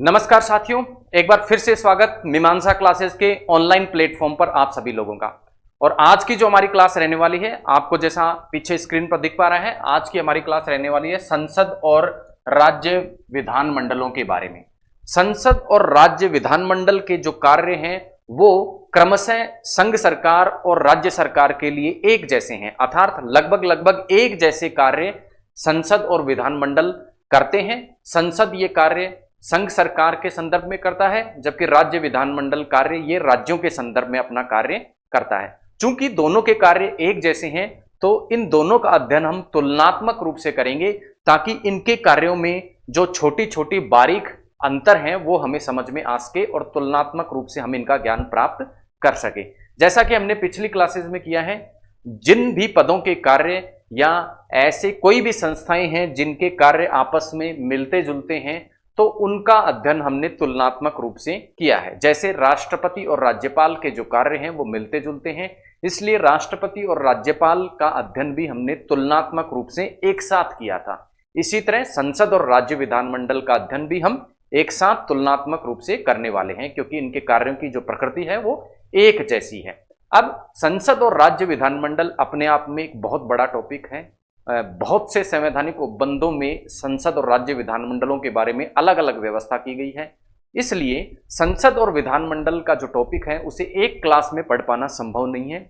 नमस्कार साथियों, एक बार फिर से स्वागत मीमांसा क्लासेस के ऑनलाइन प्लेटफॉर्म पर आप सभी लोगों का। और आज की जो हमारी क्लास रहने वाली है, आपको जैसा पीछे स्क्रीन पर दिख पा रहा है, आज की हमारी क्लास रहने वाली है संसद और राज्य विधानमंडलों के बारे में। संसद और राज्य विधानमंडल के जो कार्य हैं वो क्रमशः संघ सरकार और राज्य सरकार के लिए एक जैसे हैं, अर्थात लगभग एक जैसे कार्य संसद और विधानमंडल करते हैं। संसद ये कार्य संघ सरकार के संदर्भ में करता है, जबकि राज्य विधानमंडल कार्य ये राज्यों के संदर्भ में अपना कार्य करता है। चूंकि दोनों के कार्य एक जैसे हैं, तो इन दोनों का अध्ययन हम तुलनात्मक रूप से करेंगे, ताकि इनके कार्यों में जो छोटी छोटी बारीक अंतर हैं वो हमें समझ में आ सके और तुलनात्मक रूप से हम इनका ज्ञान प्राप्त कर सके। जैसा कि हमने पिछली क्लासेस में किया है, जिन भी पदों के कार्य या ऐसे कोई भी संस्थाएं हैं जिनके कार्य आपस में मिलते जुलते हैं, तो उनका अध्ययन हमने तुलनात्मक रूप से किया है। जैसे राष्ट्रपति और राज्यपाल के जो कार्य हैं वो मिलते जुलते हैं, इसलिए राष्ट्रपति और राज्यपाल का अध्ययन भी हमने तुलनात्मक रूप से एक साथ किया था। इसी तरह संसद और राज्य विधानमंडल का अध्ययन भी हम एक साथ तुलनात्मक रूप से करने वाले हैं, क्योंकि इनके कार्यों की जो प्रकृति है वो एक जैसी है। अब संसद और राज्य विधानमंडल अपने आप में एक बहुत बड़ा टॉपिक है। बहुत से संवैधानिक उपबंधों में संसद और राज्य विधानमंडलों के बारे में अलग अलग व्यवस्था की गई है। इसलिए संसद और विधानमंडल का जो टॉपिक है उसे एक क्लास में पढ़ पाना संभव नहीं है।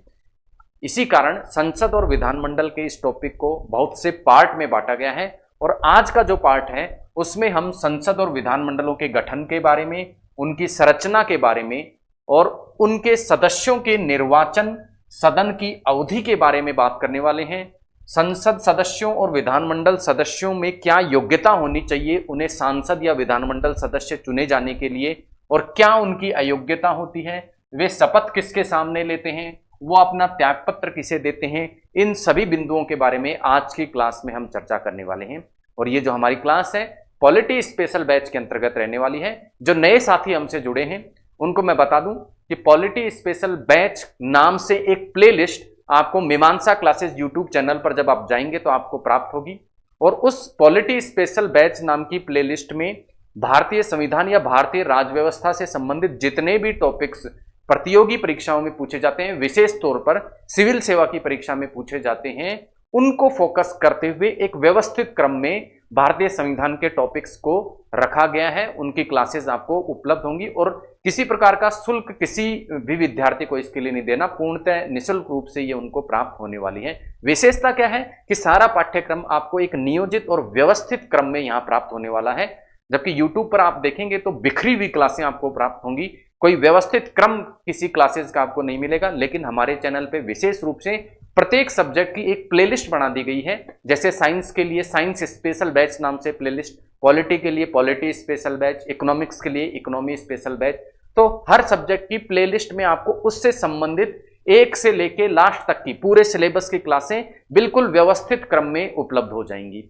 इसी कारण संसद और विधानमंडल के इस टॉपिक को बहुत से पार्ट में बांटा गया है, और आज का जो पार्ट है उसमें हम संसद और विधानमंडलों के गठन के बारे में, उनकी संरचना के बारे में और उनके सदस्यों के निर्वाचन, सदन की अवधि के बारे में बात करने वाले हैं। संसद सदस्यों और विधानमंडल सदस्यों में क्या योग्यता होनी चाहिए उन्हें सांसद या विधानमंडल सदस्य चुने जाने के लिए, और क्या उनकी अयोग्यता होती है, वे शपथ किसके सामने लेते हैं, वो अपना त्यागपत्र किसे देते हैं, इन सभी बिंदुओं के बारे में आज की क्लास में हम चर्चा करने वाले हैं। और ये जो हमारी क्लास है पॉलिटी स्पेशल बैच के अंतर्गत रहने वाली है। जो नए साथी हमसे जुड़े हैं उनको मैं बता दूं कि पॉलिटी स्पेशल बैच नाम से एक प्लेलिस्ट आपको मीमांसा क्लासेस यूट्यूब चैनल पर जब आप जाएंगे तो आपको प्राप्त होगी, और उस पॉलिटी स्पेशल बैच नाम की प्लेलिस्ट में भारतीय संविधान या भारतीय राजव्यवस्था से संबंधित जितने भी टॉपिक्स प्रतियोगी परीक्षाओं में पूछे जाते हैं, विशेष तौर पर सिविल सेवा की परीक्षा में पूछे जाते हैं, उनको फोकस करते हुए एक व्यवस्थित क्रम में भारतीय संविधान के टॉपिक्स को रखा गया है। उनकी क्लासेस आपको उपलब्ध होंगी, और किसी प्रकार का शुल्क किसी भी विद्यार्थी को इसके लिए नहीं देना, पूर्णतः निःशुल्क रूप से ये उनको प्राप्त होने वाली है। विशेषता क्या है कि सारा पाठ्यक्रम आपको एक नियोजित और व्यवस्थित क्रम में यहाँ प्राप्त होने वाला है, जबकि यूट्यूब पर आप देखेंगे तो बिखरी हुई क्लासें आपको प्राप्त होंगी, कोई व्यवस्थित क्रम किसी क्लासेस का आपको नहीं मिलेगा। लेकिन हमारे चैनल पे विशेष रूप से प्रत्येक सब्जेक्ट की एक प्लेलिस्ट बना दी गई है। जैसे साइंस के लिए साइंस स्पेशल बैच नाम से प्लेलिस्ट, पॉलिटी के लिए पॉलिटी स्पेशल बैच, इकोनॉमिक्स के लिए इकोनॉमी स्पेशल बैच। तो हर सब्जेक्ट की प्लेलिस्ट में आपको उससे संबंधित एक से लेके लास्ट तक की पूरे सिलेबस की क्लासें बिल्कुल व्यवस्थित क्रम में उपलब्ध हो जाएंगी।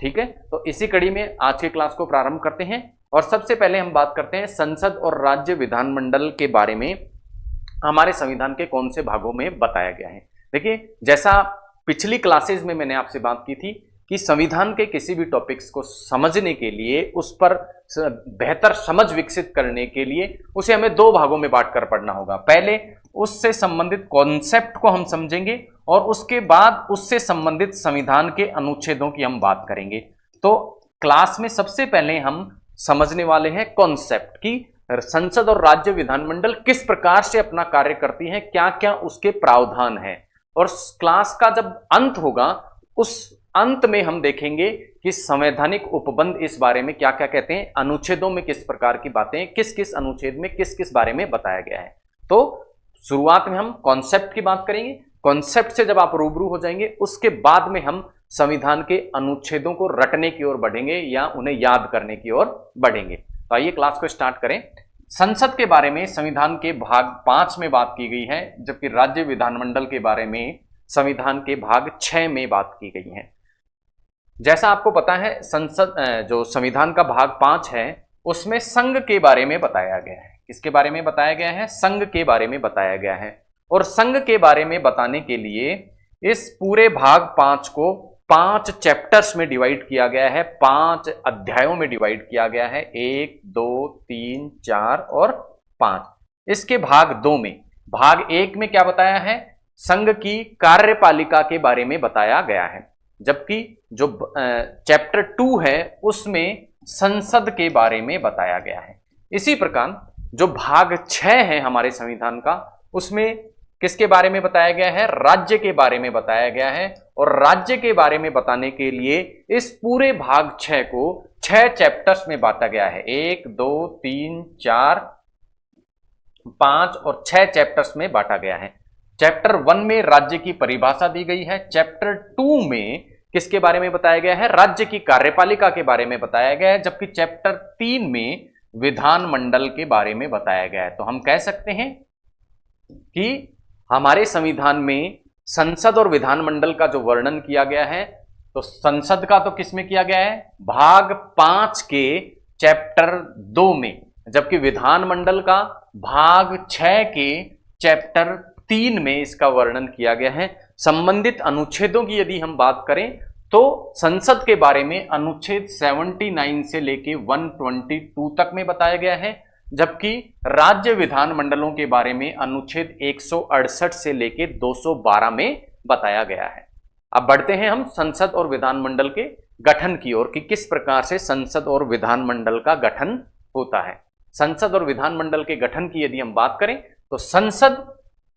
ठीक है, तो इसी कड़ी में आज की क्लास को प्रारंभ करते हैं, और सबसे पहले हम बात करते हैं संसद और राज्य विधानमंडल के बारे में। हमारे संविधान के कौन से भागों में बताया गया है। देखिए, जैसा पिछली क्लासेस में मैंने आपसे बात की थी कि संविधान के किसी भी टॉपिक्स को समझने के लिए, उस पर बेहतर समझ विकसित करने के लिए उसे हमें दो भागों में बांट कर पढ़ना होगा। पहले उससे संबंधित कॉन्सेप्ट को हम समझेंगे, और उसके बाद उससे संबंधित संविधान के अनुच्छेदों की हम बात करेंगे। तो क्लास में सबसे पहले हम समझने वाले हैं कॉन्सेप्ट की संसद और राज्य विधानमंडल किस प्रकार से अपना कार्य करती हैं, क्या क्या उसके प्रावधान हैं। और क्लास का जब अंत होगा, उस अंत में हम देखेंगे कि संवैधानिक उपबंध इस बारे में क्या क्या कहते हैं, अनुच्छेदों में किस प्रकार की बातें, किस किस अनुच्छेद में किस किस बारे में बताया गया है। तो शुरुआत में हम कॉन्सेप्ट की बात करेंगे। कॉन्सेप्ट से जब आप रूबरू हो जाएंगे, उसके बाद में हम संविधान के अनुच्छेदों को रटने की ओर बढ़ेंगे या उन्हें याद करने की ओर बढ़ेंगे। तो आइए क्लास को स्टार्ट करें। संसद के बारे में संविधान के भाग 5 में बात की गई है, जबकि राज्य विधानमंडल के बारे में संविधान के भाग 6 में बात की गई है। जैसा आपको पता है, संसद जो संविधान का भाग 5 है उसमें संघ के बारे में बताया गया है। किसके बारे में बताया गया है? संघ के बारे में बताया गया है। और संघ के बारे में बताने के लिए इस पूरे भाग 5 को 5 चैप्टर्स में डिवाइड किया गया है, 5 अध्यायों में डिवाइड किया गया है, 1 2 3 4 और 5। इसके भाग 2 में, भाग 1 में क्या बताया है, संघ की कार्यपालिका के बारे में बताया गया है, जबकि जो चैप्टर 2 है उसमें संसद के बारे में बताया गया है। इसी प्रकार जो भाग 6 है हमारे संविधान का, उसमें किसके बारे में बताया गया है, राज्य के बारे में बताया गया है। और राज्य के बारे में बताने के लिए इस पूरे भाग 6 को 6 चैप्टर्स में बांटा गया है, 1 2 3 4 5 और 6 चैप्टर्स में बांटा गया है। चैप्टर 1 में राज्य की परिभाषा दी गई है, चैप्टर 2 में किसके बारे में बताया गया है, राज्य की कार्यपालिका के बारे में बताया गया है, जबकि चैप्टर 3 में विधानमंडल के बारे में बताया गया है। तो हम कह सकते हैं कि हमारे संविधान में संसद और विधानमंडल का जो वर्णन किया गया है, तो संसद का तो किसमें किया गया है, भाग 5 के चैप्टर 2 में, जबकि विधानमंडल का भाग 6 के चैप्टर 3 में इसका वर्णन किया गया है। संबंधित अनुच्छेदों की यदि हम बात करें तो संसद के बारे में अनुच्छेद 79 से लेके 122 तक में बताया गया है, जबकि राज्य विधानमंडलों के बारे में अनुच्छेद 168 से लेके 212 में बताया गया है। अब बढ़ते हैं हम संसद और विधानमंडल के गठन की ओर कि किस प्रकार से संसद और विधानमंडल का गठन होता है। संसद और विधानमंडल के गठन की यदि हम बात करें तो संसद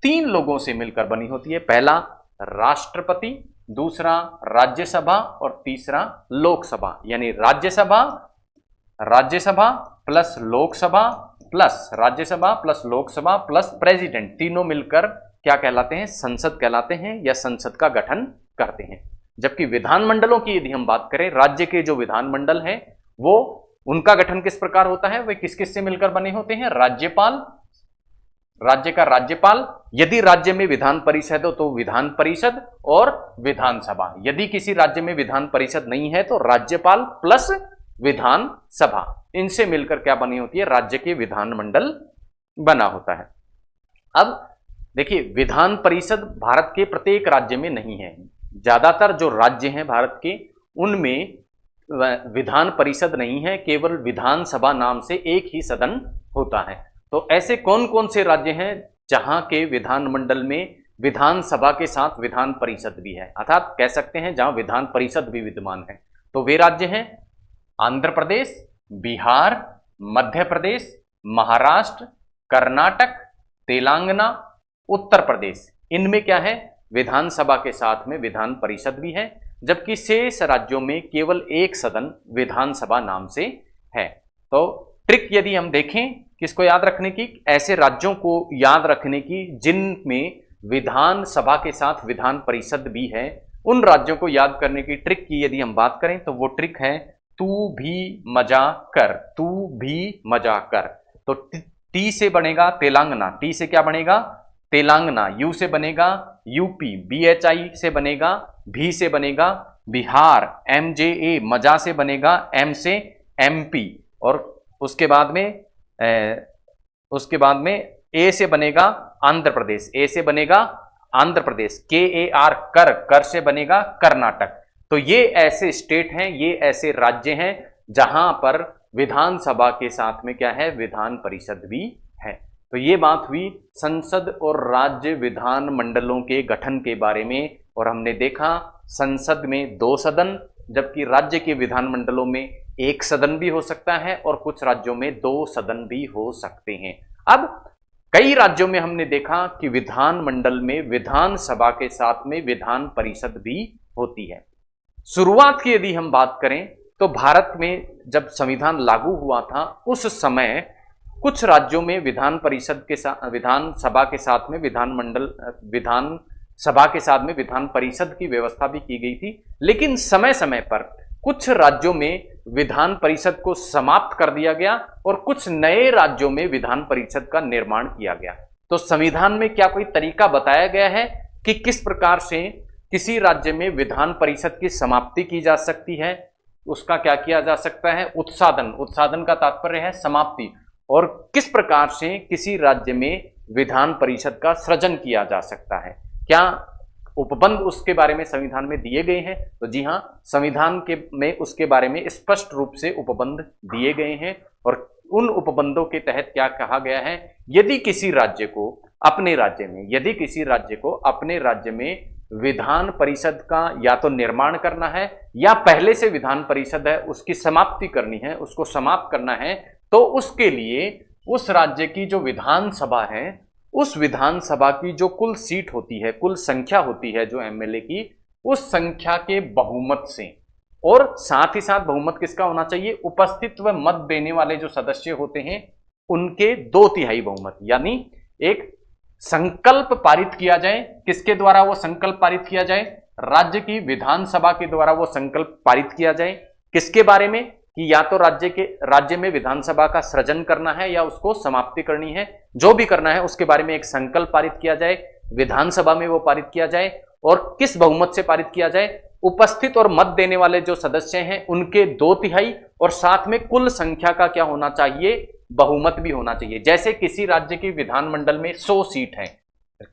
3 लोगों से मिलकर बनी होती है, पहला राष्ट्रपति, दूसरा राज्यसभा और तीसरा लोकसभा। यानी Rajya Sabha plus Lok Sabha plus Rajya Sabha plus Lok Sabha plus president, तीनों मिलकर क्या कहलाते हैं, संसद कहलाते हैं या संसद का गठन करते हैं। जबकि विधानमंडलों की यदि हम बात करें, राज्य के जो विधानमंडल हैं वो उनका गठन किस प्रकार होता है, वे किस किस से मिलकर बने होते हैं, राज्यपाल, राज्य का राज्यपाल, यदि राज्य में विधान परिषद हो तो विधान परिषद और विधानसभा, यदि किसी राज्य में विधान परिषद नहीं है तो राज्यपाल प्लस विधानसभा, इनसे मिलकर क्या बनी होती है, राज्य के विधानमंडल बना होता है। अब देखिए, विधान परिषद भारत के प्रत्येक राज्य में नहीं है, ज्यादातर जो राज्य हैं भारत के उनमें विधान परिषद नहीं है, केवल विधानसभा नाम से एक ही सदन होता है। तो ऐसे कौन कौन से राज्य हैं जहां के विधानमंडल में विधानसभा के साथ विधान परिषद भी है, अर्थात कह सकते हैं जहां विधान परिषद भी विद्यमान है, तो वे राज्य हैं आंध्र प्रदेश, बिहार, मध्य प्रदेश, महाराष्ट्र, कर्नाटक, तेलंगाना, उत्तर प्रदेश। इनमें क्या है, विधानसभा के साथ में विधान परिषद भी है, जबकि शेष राज्यों में केवल एक सदन विधानसभा नाम से है। तो ट्रिक यदि हम देखें किसको याद रखने की, ऐसे राज्यों को याद रखने की जिनमें विधानसभा के साथ विधान परिषद भी है, उन राज्यों को याद करने की ट्रिक की यदि हम बात करें तो वो ट्रिक है तू भी मजा कर, तू भी मजा कर। तो टी से बनेगा तेलंगाना, टी से क्या बनेगा, तेलंगाना, यू से बनेगा यूपी, BHI से बनेगा, भी से बनेगा बिहार, MJA, मजा से बनेगा, M से MP, और उसके बाद में ए से बनेगा आंध्र प्रदेश, ए से बनेगा आंध्र प्रदेश, KAR, कर से बनेगा कर्नाटक। तो ये ऐसे स्टेट हैं, ये ऐसे राज्य हैं जहां पर विधानसभा के साथ में क्या है, विधान परिषद भी है। तो ये बात हुई संसद और राज्य विधान मंडलों के गठन के बारे में, और हमने देखा संसद में 2 सदन, जबकि राज्य के विधानमंडलों में 1 सदन भी हो सकता है और कुछ राज्यों में 2 सदन भी हो सकते हैं। अब कई राज्यों में हमने देखा कि विधानमंडल में विधानसभा के साथ में विधान परिषद भी होती है। शुरुआत की यदि हम बात करें तो भारत में जब संविधान लागू हुआ था उस समय कुछ राज्यों में विधान परिषद के साथ, विधानसभा के साथ में विधानसभा के साथ में विधान परिषद की व्यवस्था भी की गई थी, लेकिन समय समय पर कुछ राज्यों में विधान परिषद को समाप्त कर दिया गया और कुछ नए राज्यों में विधान परिषद का निर्माण किया गया। तो संविधान में क्या कोई तरीका बताया गया है कि किस प्रकार से किसी राज्य में विधान परिषद की समाप्ति की जा सकती है, उसका क्या किया जा सकता है, उत्सादन, उत्सादन का तात्पर्य है समाप्ति, और किस प्रकार से किसी राज्य में विधान परिषद का सृजन किया जा सकता है। क्या उपबंध उसके बारे में संविधान में दिए गए हैं? तो जी हाँ, संविधान के में उसके बारे में स्पष्ट रूप से उपबंध दिए गए हैं। और उन उपबंधों के तहत क्या कहा गया है, यदि किसी राज्य को अपने राज्य में विधान परिषद का या तो निर्माण करना है या पहले से विधान परिषद है उसकी समाप्ति करनी है, उसको समाप्त करना है, तो उसके लिए उस राज्य की जो विधानसभा है, उस विधानसभा की जो कुल सीट होती है, कुल संख्या होती है जो एमएलए की, उस संख्या के बहुमत से, और साथ ही साथ बहुमत किसका होना चाहिए, उपस्थित व मत देने वाले जो सदस्य होते हैं उनके 2/3 बहुमत, यानी एक संकल्प पारित किया जाए। किसके द्वारा वो संकल्प पारित किया जाए, राज्य की विधानसभा के द्वारा वो संकल्प पारित किया जाए। किसके बारे में, कि या तो राज्य में विधानसभा का सृजन करना है या उसको समाप्ति करनी है, जो भी करना है उसके बारे में एक संकल्प पारित किया जाए, विधानसभा में वो पारित किया जाए। और किस बहुमत से पारित किया जाए, उपस्थित और मत देने वाले जो सदस्य हैं उनके 2/3, और साथ में कुल संख्या का क्या होना चाहिए, बहुमत भी होना चाहिए। जैसे किसी राज्य के विधानमंडल में 100 सीट है,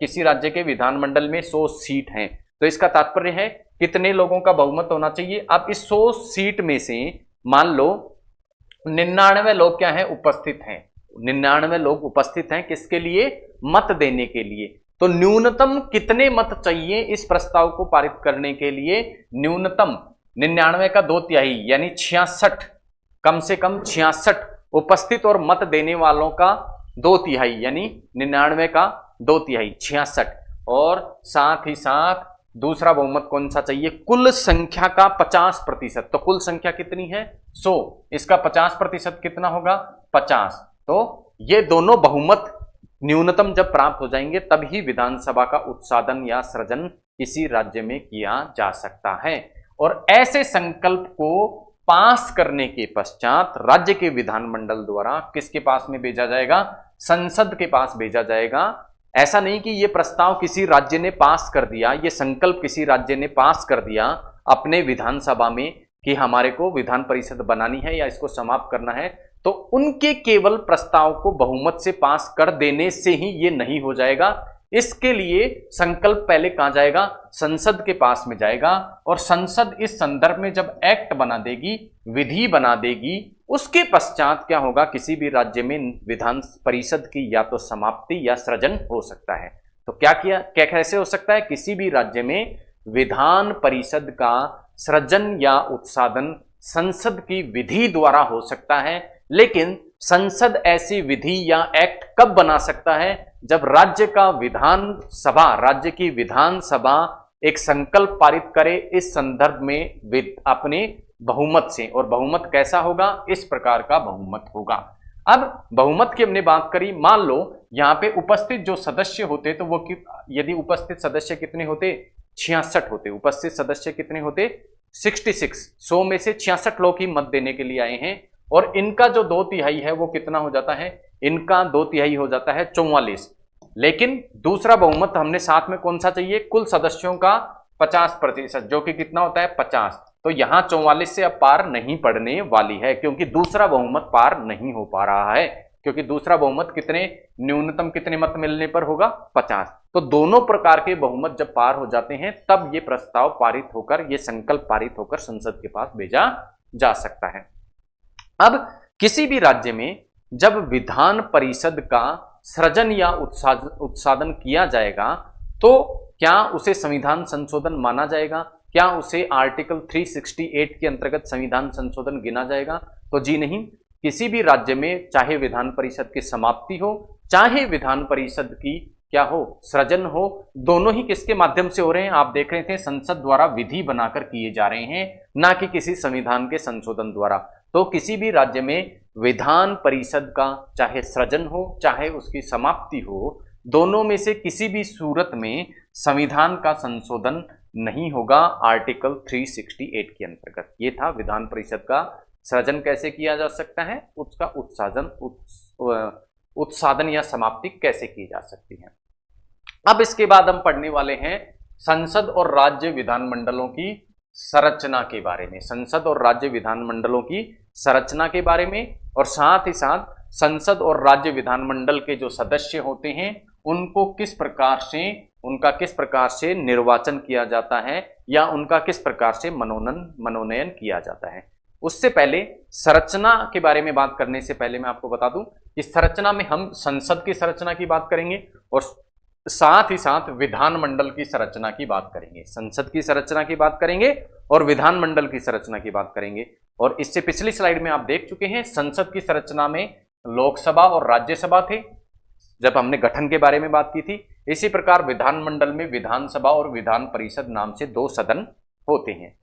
किसी राज्य के विधानमंडल में 100 सीट हैं, तो इसका तात्पर्य है कितने लोगों का बहुमत होना चाहिए। अब इस 100 सीट में से मान लो 99 लोग क्या है, उपस्थित हैं, 99 लोग उपस्थित हैं किसके लिए, मत देने के लिए। तो न्यूनतम कितने मत चाहिए इस प्रस्ताव को पारित करने के लिए, न्यूनतम 99 का 2/3 यानी 66, कम से कम 66 उपस्थित और मत देने वालों का 2/3 यानी 99 का 2/3 66, और साथ ही साथ दूसरा बहुमत कौन सा चाहिए, कुल संख्या का 50%। तो कुल संख्या कितनी है, 100, इसका 50% कितना होगा, 50। तो ये दोनों बहुमत न्यूनतम जब प्राप्त हो जाएंगे तभी विधानसभा का उत्साधन या सृजन किसी राज्य में किया जा सकता है। और ऐसे संकल्प को पास करने के पश्चात राज्य के विधानमंडल द्वारा किसके पास में भेजा जाएगा, संसद के पास भेजा जाएगा। ऐसा नहीं कि यह प्रस्ताव किसी राज्य ने पास कर दिया, यह संकल्प किसी राज्य ने पास कर दिया अपने विधानसभा में कि हमारे को विधान परिषद बनानी है या इसको समाप्त करना है, तो उनके केवल प्रस्ताव को बहुमत से पास कर देने से ही ये नहीं हो जाएगा। इसके लिए संकल्प पहले कहां जाएगा, संसद के पास में जाएगा, और संसद इस संदर्भ में जब एक्ट बना देगी, विधि बना देगी, उसके पश्चात क्या होगा, किसी भी राज्य में विधान परिषद की या तो समाप्ति या सृजन हो सकता है। तो क्या कैसे हो सकता है, किसी भी राज्य में विधान परिषद का सृजन या उत्साधन संसद की विधि द्वारा हो सकता है। लेकिन संसद ऐसी विधि या एक्ट कब बना सकता है, जब राज्य की विधानसभा एक संकल्प पारित करे इस संदर्भ में अपने बहुमत से। और बहुमत कैसा होगा, इस प्रकार का बहुमत होगा। अब बहुमत की हमने बात करी, मान लो यहां पे उपस्थित जो सदस्य होते, तो वो यदि उपस्थित सदस्य कितने होते, 66 होते। उपस्थित सदस्य कितने होते, 66। 100 में से 66 लोग ही मत देने के लिए आए हैं, और इनका जो 2/3 है वो कितना हो जाता है, इनका 2/3 हो जाता है 44। लेकिन दूसरा बहुमत हमने साथ में कौन सा चाहिए, कुल सदस्यों का 50%, जो कि कितना होता है 50। तो यहां 44 से अब पार नहीं पड़ने वाली है, क्योंकि दूसरा बहुमत पार नहीं हो पा रहा है, क्योंकि दूसरा बहुमत न्यूनतम कितने मत मिलने पर होगा, 50। तो दोनों प्रकार के बहुमत जब पार हो जाते हैं तब ये प्रस्ताव पारित होकर, ये संकल्प पारित होकर संसद के पास भेजा जा सकता है। अब किसी भी राज्य में जब विधान परिषद का सृजन या उत्साधन किया जाएगा, तो क्या उसे संविधान संशोधन माना जाएगा, क्या उसे आर्टिकल 368 के अंतर्गत संविधान संशोधन गिना जाएगा? तो जी नहीं। किसी भी राज्य में चाहे विधान परिषद की समाप्ति हो, चाहे विधान परिषद की क्या हो, सृजन हो, दोनों ही किसके माध्यम से हो रहे हैं, आप देख रहे थे संसद द्वारा विधि बनाकर किए जा रहे हैं, ना कि किसी संविधान के संशोधन द्वारा। तो किसी भी राज्य में विधान परिषद का चाहे सृजन हो चाहे उसकी समाप्ति हो, दोनों में से किसी भी सूरत में संविधान का संशोधन नहीं होगा आर्टिकल 368 के अंतर्गत। ये था विधान परिषद का सृजन कैसे किया जा सकता है, उसका उत्साधन या समाप्ति कैसे की जा सकती है। अब इसके बाद हम पढ़ने वाले हैं संसद और राज्य विधानमंडलों की संरचना के बारे में, संसद और राज्य विधानमंडलों की संरचना के बारे में, और साथ ही साथ संसद और राज्य विधानमंडल के जो सदस्य होते हैं उनको उनका किस प्रकार से निर्वाचन किया जाता है या उनका किस प्रकार से मनोनयन किया जाता है। उससे पहले संरचना के बारे में बात करने से पहले मैं आपको बता दूं कि संरचना में हम संसद की संरचना की बात करेंगे और साथ ही साथ विधानमंडल की संरचना की बात करेंगे। संसद की संरचना की बात करेंगे और विधानमंडल की संरचना की बात करेंगे। और इससे पिछली स्लाइड में आप देख चुके हैं, संसद की संरचना में लोकसभा और राज्यसभा थे जब हमने गठन के बारे में बात की थी। इसी प्रकार विधानमंडल में विधानसभा और विधान परिषद नाम से 2 सदन होते हैं।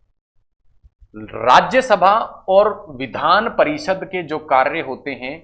राज्यसभा और विधान परिषद के जो कार्य होते हैं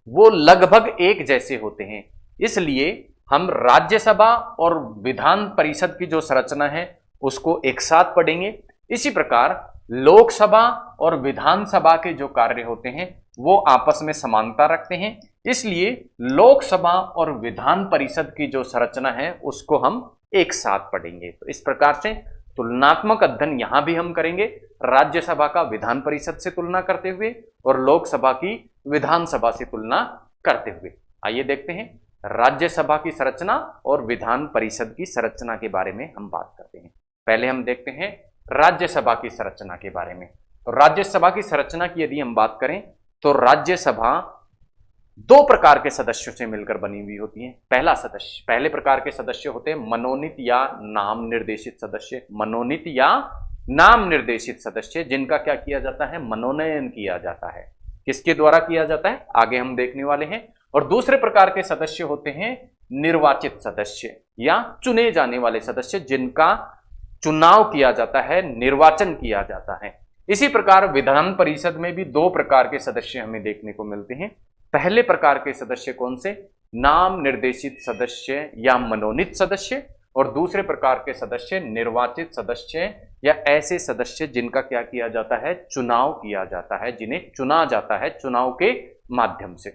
वो लगभग एक जैसे होते हैं, इसलिए हम राज्यसभा और विधान परिषद की जो संरचना है उसको एक साथ पढ़ेंगे। इसी प्रकार लोकसभा और विधानसभा के जो कार्य होते हैं वो आपस में समानता रखते हैं, इसलिए लोकसभा और विधान परिषद की जो संरचना है उसको हम एक साथ पढ़ेंगे। तो इस प्रकार से तुलनात्मक अध्ययन यहां भी हम करेंगे, राज्यसभा का विधान परिषद से तुलना करते हुए और लोकसभा की विधानसभा से तुलना करते हुए। आइए देखते हैं राज्यसभा की संरचना और विधान परिषद की संरचना के बारे में हम बात करते हैं। पहले हम देखते हैं राज्यसभा की संरचना के बारे में। तो राज्यसभा की संरचना की यदि हम बात करें तो राज्यसभा 2 प्रकार के सदस्यों से मिलकर बनी हुई होती है। पहले प्रकार के सदस्य होते हैं मनोनीत या नाम निर्देशित सदस्य। मनोनीत या नाम निर्देशित सदस्य जिनका क्या किया जाता है, मनोनयन किया जाता है। किसके द्वारा किया जाता है आगे हम देखने वाले हैं। और दूसरे प्रकार के सदस्य होते हैं निर्वाचित सदस्य या चुने जाने वाले सदस्य जिनका चुनाव किया जाता है, निर्वाचन किया जाता है। इसी प्रकार विधान परिषद में भी 2 प्रकार के सदस्य हमें देखने को मिलते हैं। पहले प्रकार के सदस्य कौन से, नाम निर्देशित सदस्य या मनोनीत सदस्य, और दूसरे प्रकार के सदस्य निर्वाचित सदस्य या ऐसे सदस्य जिनका क्या किया जाता है, चुनाव किया जाता है, जिन्हें चुना जाता है चुनाव के माध्यम से।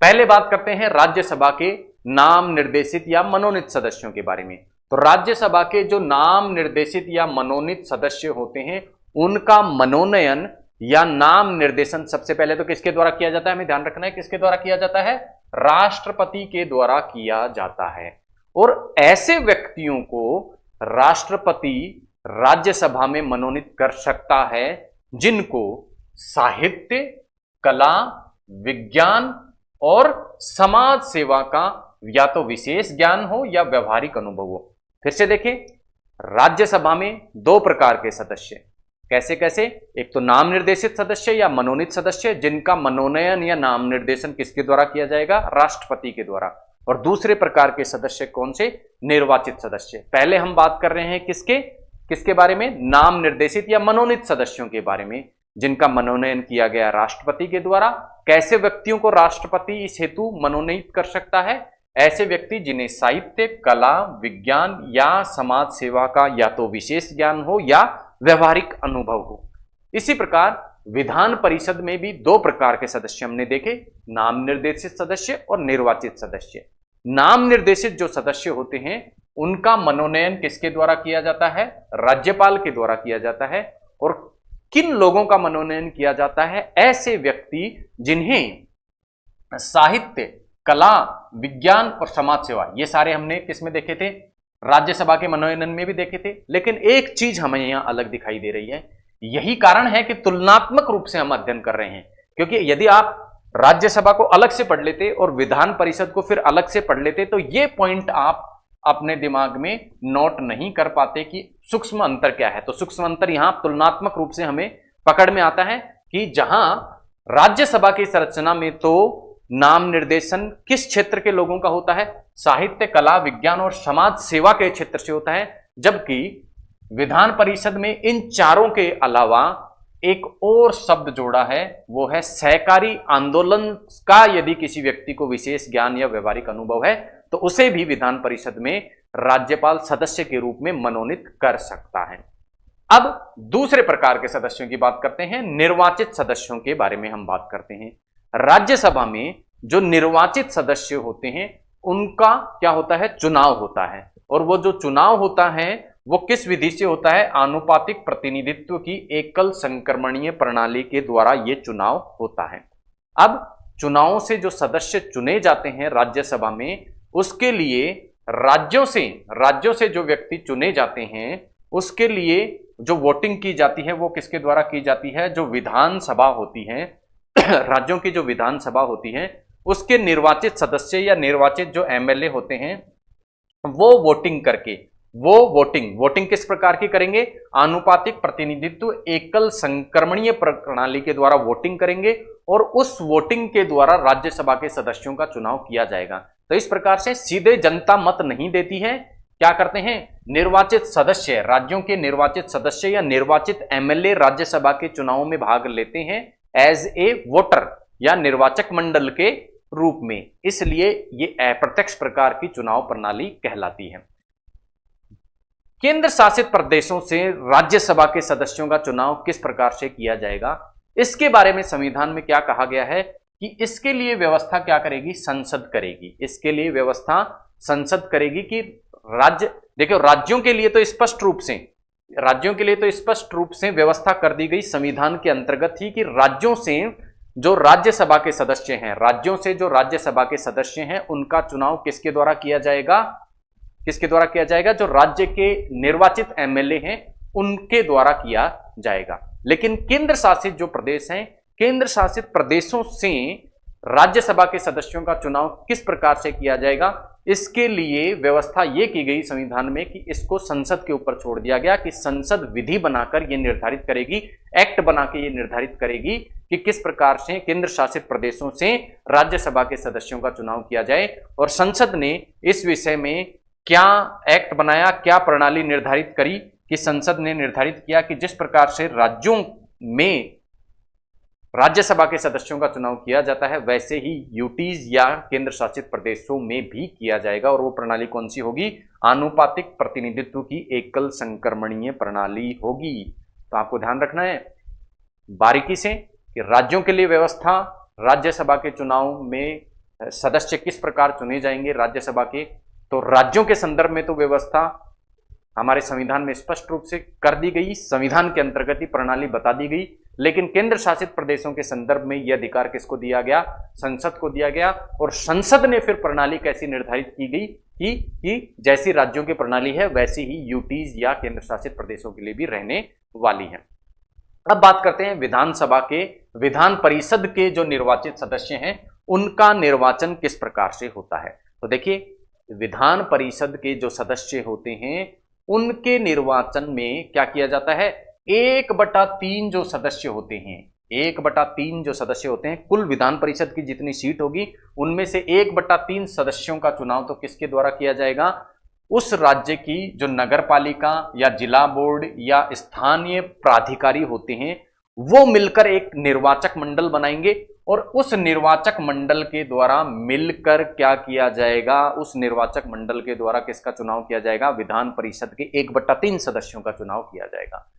पहले बात करते हैं राज्यसभा के नाम निर्देशित या मनोनीत सदस्यों के बारे में। तो राज्यसभा के जो नाम निर्देशित या मनोनीत सदस्य होते हैं उनका मनोनयन या नाम निर्देशन सबसे पहले तो किसके द्वारा किया जाता है, हमें ध्यान रखना है किसके द्वारा किया जाता है, राष्ट्रपति के द्वारा किया जाता है। और ऐसे व्यक्तियों को राष्ट्रपति राज्यसभा में मनोनीत कर सकता है जिनको साहित्य, कला, विज्ञान और समाज सेवा का या तो विशेष ज्ञान हो या व्यवहारिक अनुभव हो। फिर से देखें, राज्यसभा में 2 प्रकार के सदस्य, कैसे कैसे, एक तो नाम निर्देशित सदस्य या मनोनीत सदस्य जिनका मनोनयन या नाम निर्देशन किसके द्वारा किया जाएगा, राष्ट्रपति के द्वारा। और दूसरे प्रकार के सदस्य कौन से, निर्वाचित सदस्य। पहले हम बात कर रहे हैं किसके बारे में, नाम निर्देशित या मनोनीत सदस्यों के बारे में जिनका मनोनयन किया गया राष्ट्रपति के द्वारा। कैसे व्यक्तियों को राष्ट्रपति इस हेतु मनोनीत कर सकता है, ऐसे व्यक्ति जिन्हें साहित्य, कला, विज्ञान या समाज सेवा का या तो विशेष ज्ञान हो या व्यवहारिक अनुभव हो। इसी प्रकार विधान परिषद में भी 2 प्रकार के सदस्य हमने देखे, नाम निर्देशित सदस्य और निर्वाचित सदस्य। नाम निर्देशित जो सदस्य होते हैं उनका मनोनयन किसके द्वारा किया जाता है, राज्यपाल के द्वारा किया जाता है। और किन लोगों का मनोनयन किया जाता है, ऐसे व्यक्ति जिन्हें साहित्य, कला, विज्ञान और समाज सेवा, ये सारे हमने किसमें देखे थे, राज्यसभा के मनोनयन में भी देखे थे। लेकिन एक चीज हमें यहां अलग दिखाई दे रही है, यही कारण है कि तुलनात्मक रूप से हम अध्ययन कर रहे हैं। क्योंकि यदि आप राज्यसभा को अलग से पढ़ लेते और विधान परिषद को फिर अलग से पढ़ लेते तो ये पॉइंट आप अपने दिमाग में नोट नहीं कर पाते कि सूक्ष्म अंतर क्या है। तो सूक्ष्म अंतर यहां तुलनात्मक रूप से हमें पकड़ में आता है कि जहां राज्यसभा की संरचना में तो नाम निर्देशन किस क्षेत्र के लोगों का होता है, साहित्य, कला, विज्ञान और समाज सेवा के क्षेत्र से होता है, जबकि विधान परिषद में इन चारों के अलावा एक और शब्द जोड़ा है, वो है सहकारी आंदोलन का। यदि किसी व्यक्ति को विशेष ज्ञान या व्यवहारिक अनुभव है तो उसे भी विधान परिषद में राज्यपाल सदस्य के रूप में मनोनीत कर सकता है। अब दूसरे प्रकार के सदस्यों की बात करते हैं, निर्वाचित सदस्यों के बारे में हम बात करते हैं। राज्यसभा में जो निर्वाचित सदस्य होते हैं उनका क्या होता है, चुनाव होता है। और वो जो चुनाव होता है वो किस विधि से होता है, आनुपातिक प्रतिनिधित्व की एकल संक्रमणीय प्रणाली के द्वारा ये चुनाव होता है। अब चुनावों से जो सदस्य चुने जाते हैं राज्यसभा में, उसके लिए राज्यों से जो व्यक्ति चुने जाते हैं उसके लिए जो वोटिंग की जाती है वो किसके द्वारा की जाती है? जो विधानसभा होती है राज्यों की जो विधानसभा होती है उसके निर्वाचित सदस्य या निर्वाचित जो एमएलए होते हैं वो वोटिंग किस प्रकार की करेंगे? आनुपातिक प्रतिनिधित्व एकल संक्रमणीय प्रणाली के द्वारा वोटिंग करेंगे और उस वोटिंग के द्वारा राज्यसभा के सदस्यों का चुनाव किया जाएगा। तो इस प्रकार से सीधे जनता मत नहीं देती है, क्या करते हैं? निर्वाचित सदस्य, राज्यों के निर्वाचित सदस्य या निर्वाचित एमएलए राज्यसभा के चुनाव में भाग लेते हैं एज ए वोटर या निर्वाचक मंडल के रूप में। इसलिए ये अप्रत्यक्ष प्रकार की चुनाव प्रणाली कहलाती है। केंद्र शासित प्रदेशों से राज्यसभा के सदस्यों का चुनाव किस प्रकार से किया जाएगा, इसके बारे में संविधान में क्या कहा गया है कि इसके लिए व्यवस्था क्या करेगी? संसद करेगी। इसके लिए व्यवस्था संसद करेगी कि देखिए राज्यों के लिए तो स्पष्ट रूप से व्यवस्था कर दी गई संविधान के अंतर्गत ही कि राज्यों से जो राज्यसभा के सदस्य हैं उनका चुनाव किसके द्वारा किया जाएगा? जो राज्य के निर्वाचित एमएलए हैं उनके द्वारा किया जाएगा। लेकिन केंद्र शासित जो प्रदेश हैं, केंद्र शासित प्रदेशों से राज्यसभा के सदस्यों का चुनाव किस प्रकार से किया जाएगा, इसके लिए व्यवस्था यह की गई संविधान में कि इसको संसद के ऊपर छोड़ दिया गया कि संसद विधि बनाकर यह निर्धारित करेगी, एक्ट बना के ये निर्धारित करेगी कि किस प्रकार से केंद्र शासित प्रदेशों से राज्यसभा के सदस्यों का चुनाव किया जाए। और संसद ने इस विषय में क्या एक्ट बनाया, क्या प्रणाली निर्धारित करी कि संसद ने निर्धारित किया कि जिस प्रकार से राज्यों में राज्यसभा के सदस्यों का चुनाव किया जाता है वैसे ही यूटीज या केंद्र शासित प्रदेशों में भी किया जाएगा। और वो प्रणाली कौन सी होगी? आनुपातिक प्रतिनिधित्व की एकल संक्रमणीय प्रणाली होगी। तो आपको ध्यान रखना है बारीकी से कि राज्यों के लिए व्यवस्था, राज्यसभा के चुनाव में सदस्य किस प्रकार चुने जाएंगे राज्यसभा के, तो राज्यों के संदर्भ में तो व्यवस्था हमारे संविधान में स्पष्ट रूप से कर दी गई, संविधान के अंतर्गत ही प्रणाली बता दी गई। लेकिन केंद्र शासित प्रदेशों के संदर्भ में यह अधिकार किसको दिया गया? संसद को दिया गया। और संसद ने फिर प्रणाली कैसी निर्धारित की गई कि जैसी राज्यों की प्रणाली है वैसी ही यूटीज या केंद्र शासित प्रदेशों के लिए भी रहने वाली है। अब बात करते हैं विधानसभा के, विधान परिषद के जो निर्वाचित सदस्य हैं उनका निर्वाचन किस प्रकार से होता है। तो देखिए विधान परिषद के जो सदस्य होते हैं उनके निर्वाचन में क्या किया जाता है? 1/3 जो सदस्य होते हैं, 1/3 जो सदस्य होते हैं, कुल विधान परिषद की जितनी सीट होगी उनमें से 1/3 सदस्यों का चुनाव तो किसके द्वारा किया जाएगा? उस राज्य की जो नगर पालिका या जिला बोर्ड या स्थानीय प्राधिकारी होते हैं वो मिलकर एक निर्वाचक मंडल बनाएंगे और उस निर्वाचक मंडल के द्वारा मिलकर क्या किया जाएगा? उस निर्वाचक मंडल के द्वारा किसका चुनाव किया जाएगा? विधान परिषद के 1/3 सदस्यों का चुनाव किया जाएगा।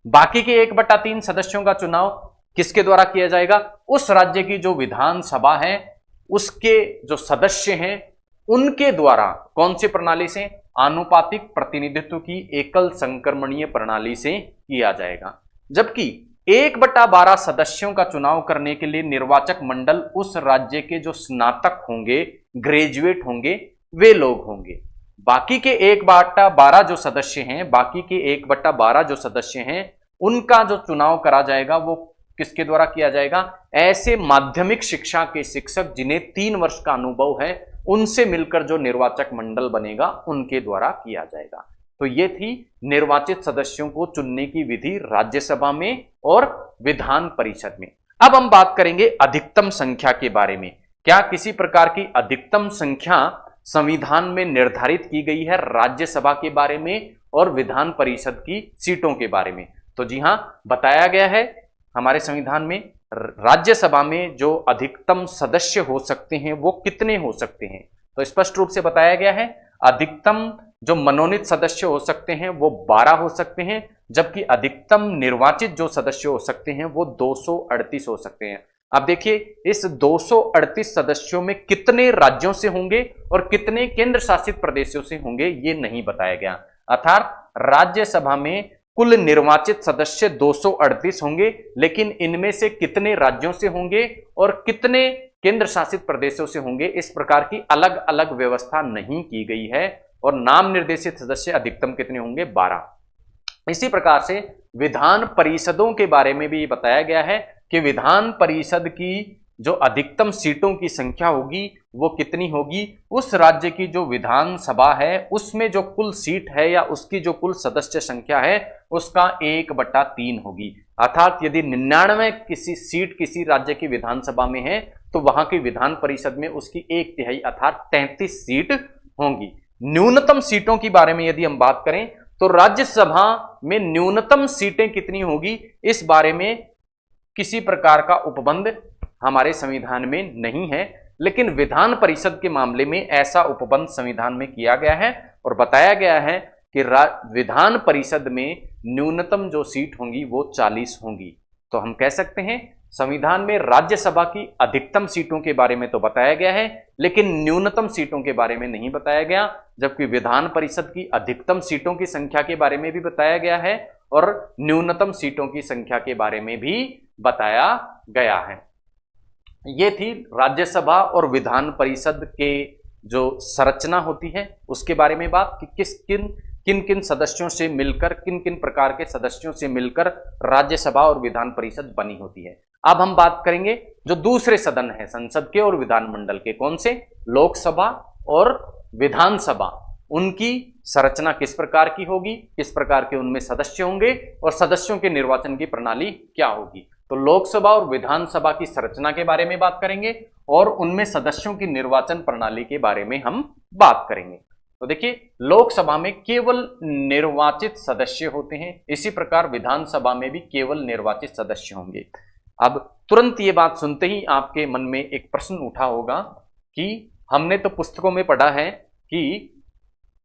बाकी के 1/3 सदस्यों का चुनाव किसके द्वारा किया जाएगा? उस राज्य की जो विधानसभा है उसके जो सदस्य हैं उनके द्वारा। कौन सी प्रणाली से? आनुपातिक प्रतिनिधित्व की एकल संक्रमणीय प्रणाली से किया जाएगा। जबकि 1/12 सदस्यों का चुनाव करने के लिए निर्वाचक मंडल उस राज्य के जो स्नातक होंगे, ग्रेजुएट होंगे, वे लोग होंगे। बाकी के 1/12 जो सदस्य हैं उनका जो चुनाव करा जाएगा वो किसके द्वारा किया जाएगा? ऐसे माध्यमिक शिक्षा के शिक्षक जिन्हें 3 वर्ष का अनुभव है उनसे मिलकर जो निर्वाचक मंडल बनेगा उनके द्वारा किया जाएगा। तो ये थी निर्वाचित सदस्यों को चुनने की विधि राज्यसभा में और विधान परिषद में। अब हम बात करेंगे अधिकतम संख्या के बारे में। क्या किसी प्रकार की अधिकतम संख्या संविधान में निर्धारित की गई है राज्यसभा के बारे में और विधान परिषद की सीटों के बारे में? तो जी हां, बताया गया है हमारे संविधान में राज्यसभा में जो अधिकतम सदस्य हो सकते हैं वो कितने हो सकते हैं। तो स्पष्ट रूप से बताया गया है अधिकतम जो मनोनीत सदस्य हो सकते हैं वो 12 हो सकते हैं, जबकि अधिकतम निर्वाचित जो सदस्य हो सकते हैं वो 238 हो सकते हैं। अब देखिए इस 238 सदस्यों में कितने राज्यों से होंगे और कितने केंद्र शासित प्रदेशों से होंगे ये नहीं बताया गया। अर्थात राज्यसभा में कुल निर्वाचित सदस्य 238 होंगे, लेकिन इनमें से कितने राज्यों से होंगे और कितने केंद्र शासित प्रदेशों से होंगे, इस प्रकार की अलग अलग व्यवस्था नहीं की गई है। और नाम निर्देशित सदस्य अधिकतम कितने होंगे, 12। इसी प्रकार से विधान परिषदों के बारे में भी बताया गया है कि विधान परिषद की जो अधिकतम सीटों की संख्या होगी वो कितनी होगी, उस राज्य की जो विधानसभा है उसमें जो कुल सीट है या उसकी जो कुल सदस्य संख्या है उसका 1/3 होगी। अर्थात यदि 99 किसी सीट किसी राज्य की विधानसभा में है तो वहां की विधान परिषद में उसकी 1/3 अर्थात 33 सीट होंगी। न्यूनतम सीटों के बारे में यदि हम बात करें तो राज्यसभा में न्यूनतम सीटें कितनी होगी, इस बारे में किसी प्रकार का उपबंध हमारे संविधान में नहीं है, लेकिन विधान परिषद के मामले में ऐसा उपबंध संविधान में किया गया है और बताया गया है कि विधान परिषद में न्यूनतम जो सीट होंगी वो 40 होंगी। तो हम कह सकते हैं संविधान में राज्यसभा की अधिकतम सीटों के बारे में तो बताया गया है, लेकिन न्यूनतम सीटों के बारे में नहीं बताया गया, जबकि विधान परिषद की अधिकतम सीटों की संख्या के बारे में भी बताया गया है और न्यूनतम सीटों की संख्या के बारे में भी बताया गया है। ये थी राज्यसभा और विधान परिषद के जो संरचना होती है उसके बारे में बात कि किन किन सदस्यों से मिलकर, किन किन प्रकार के सदस्यों से मिलकर राज्यसभा और विधान परिषद बनी होती है। अब हम बात करेंगे जो दूसरे सदन है संसद के और विधानमंडल के, कौन से, लोकसभा और विधानसभा, उनकी संरचना किस प्रकार की होगी, किस प्रकार के उनमें सदस्य होंगे और सदस्यों के निर्वाचन की प्रणाली क्या होगी। तो लोकसभा और विधानसभा की संरचना के बारे में बात करेंगे और उनमें सदस्यों की निर्वाचन प्रणाली के बारे में हम बात करेंगे। तो देखिए, लोकसभा में केवल निर्वाचित सदस्य होते हैं, इसी प्रकार विधानसभा में भी केवल निर्वाचित सदस्य होंगे। अब तुरंत ये बात सुनते ही आपके मन में एक प्रश्न उठा होगा कि हमने तो पुस्तकों में पढ़ा है कि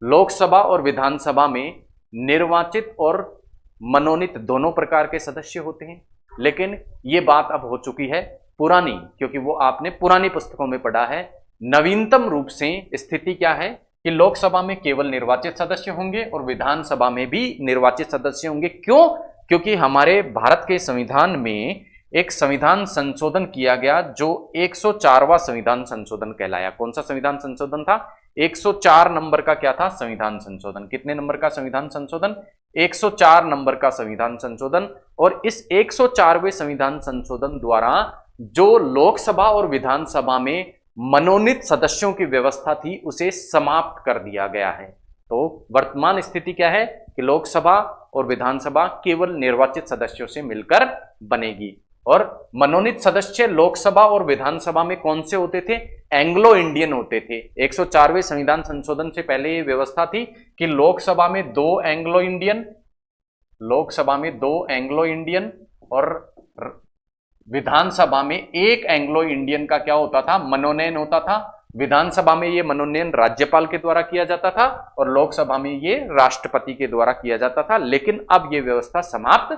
लोकसभा और विधानसभा में निर्वाचित और मनोनीत दोनों प्रकार के सदस्य होते हैं, लेकिन ये बात अब हो चुकी है पुरानी, क्योंकि वो आपने पुरानी पुस्तकों में पढ़ा है। नवीनतम रूप से स्थिति क्या है कि लोकसभा में केवल निर्वाचित सदस्य होंगे और विधानसभा में भी निर्वाचित सदस्य होंगे। क्यों? क्योंकि हमारे भारत के संविधान में एक संविधान संशोधन किया गया जो 104वां संविधान संशोधन कहलाया। कौन सा संविधान संशोधन था? 104 नंबर का क्या था? संविधान संशोधन। कितने नंबर का संविधान संशोधन? 104 नंबर का संविधान संशोधन। और इस 104वें संविधान संशोधन द्वारा जो लोकसभा और विधानसभा में मनोनीत सदस्यों की व्यवस्था थी उसे समाप्त कर दिया गया है। तो वर्तमान स्थिति क्या है कि लोकसभा और विधानसभा केवल निर्वाचित सदस्यों से मिलकर बनेगी। और मनोनीत सदस्य लोकसभा और विधानसभा में कौन से होते थे? एंग्लो इंडियन होते थे। 104वें संविधान संशोधन से पहले ये व्यवस्था थी कि लोकसभा में 2 एंग्लो इंडियन, लोकसभा में 2 एंग्लो इंडियन और विधानसभा में 1 एंग्लो इंडियन का क्या होता था? मनोनयन होता था। विधानसभा में ये मनोनयन राज्यपाल के द्वारा किया जाता था और लोकसभा में ये राष्ट्रपति के द्वारा किया जाता था, लेकिन अब ये व्यवस्था समाप्त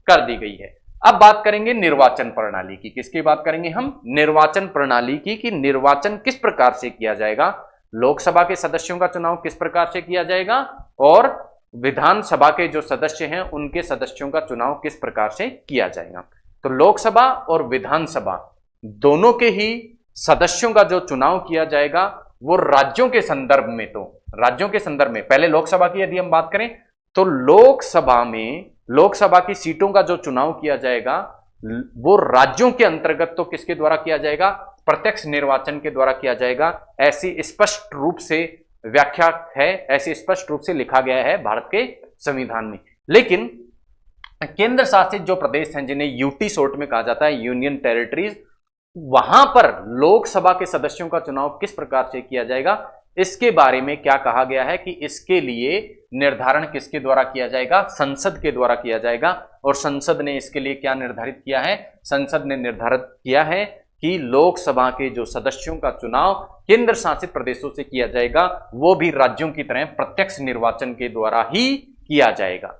कर दी गई है। अब बात करेंगे निर्वाचन प्रणाली की। किसकी बात करेंगे हम? निर्वाचन प्रणाली की, कि निर्वाचन किस प्रकार से किया जाएगा, लोकसभा के सदस्यों का चुनाव किस प्रकार से किया जाएगा और विधानसभा के जो सदस्य हैं उनके सदस्यों का चुनाव किस प्रकार से किया जाएगा। तो लोकसभा और विधानसभा दोनों के ही सदस्यों का जो चुनाव किया जाएगा वो राज्यों के संदर्भ में, तो राज्यों के संदर्भ में, पहले लोकसभा की यदि हम बात करें तो लोकसभा में लोकसभा की सीटों का जो चुनाव किया जाएगा वो राज्यों के अंतर्गत तो किसके द्वारा किया जाएगा? प्रत्यक्ष निर्वाचन के द्वारा किया जाएगा। ऐसी स्पष्ट रूप से व्याख्या है, ऐसी स्पष्ट रूप से लिखा गया है भारत के संविधान में। लेकिन केंद्र शासित जो प्रदेश हैं जिन्हें यूटी शॉर्ट में कहा जाता है, यूनियन टेरिटरीज, वहां पर लोकसभा के सदस्यों का चुनाव किस प्रकार से किया जाएगा, इसके बारे में क्या कहा गया है कि इसके लिए निर्धारण किसके द्वारा किया जाएगा? संसद के द्वारा किया जाएगा। और संसद ने इसके लिए क्या निर्धारित किया है? संसद ने निर्धारित किया है कि लोकसभा के जो सदस्यों का चुनाव केंद्र शासित प्रदेशों से किया जाएगा वो भी राज्यों की तरह प्रत्यक्ष निर्वाचन के द्वारा ही किया जाएगा।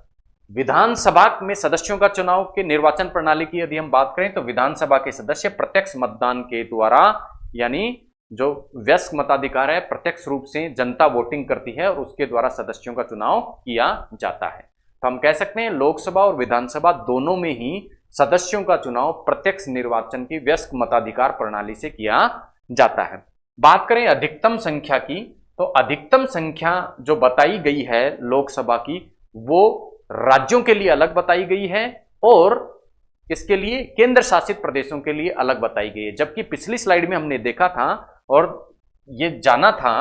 विधानसभा में सदस्यों का चुनाव के निर्वाचन प्रणाली की यदि हम बात करें तो विधानसभा के सदस्य प्रत्यक्ष मतदान के द्वारा, यानी जो वयस्क मताधिकार है, प्रत्यक्ष रूप से जनता वोटिंग करती है और उसके द्वारा सदस्यों का चुनाव किया जाता है। तो हम कह सकते हैं लोकसभा और विधानसभा दोनों में ही सदस्यों का चुनाव प्रत्यक्ष निर्वाचन की वयस्क मताधिकार प्रणाली से किया जाता है। बात करें अधिकतम संख्या की, तो अधिकतम संख्या जो बताई गई है लोकसभा की वो राज्यों के लिए अलग बताई गई है और इसके लिए केंद्र शासित प्रदेशों के लिए अलग बताई गई है। जबकि पिछली स्लाइड में हमने देखा था और ये जाना था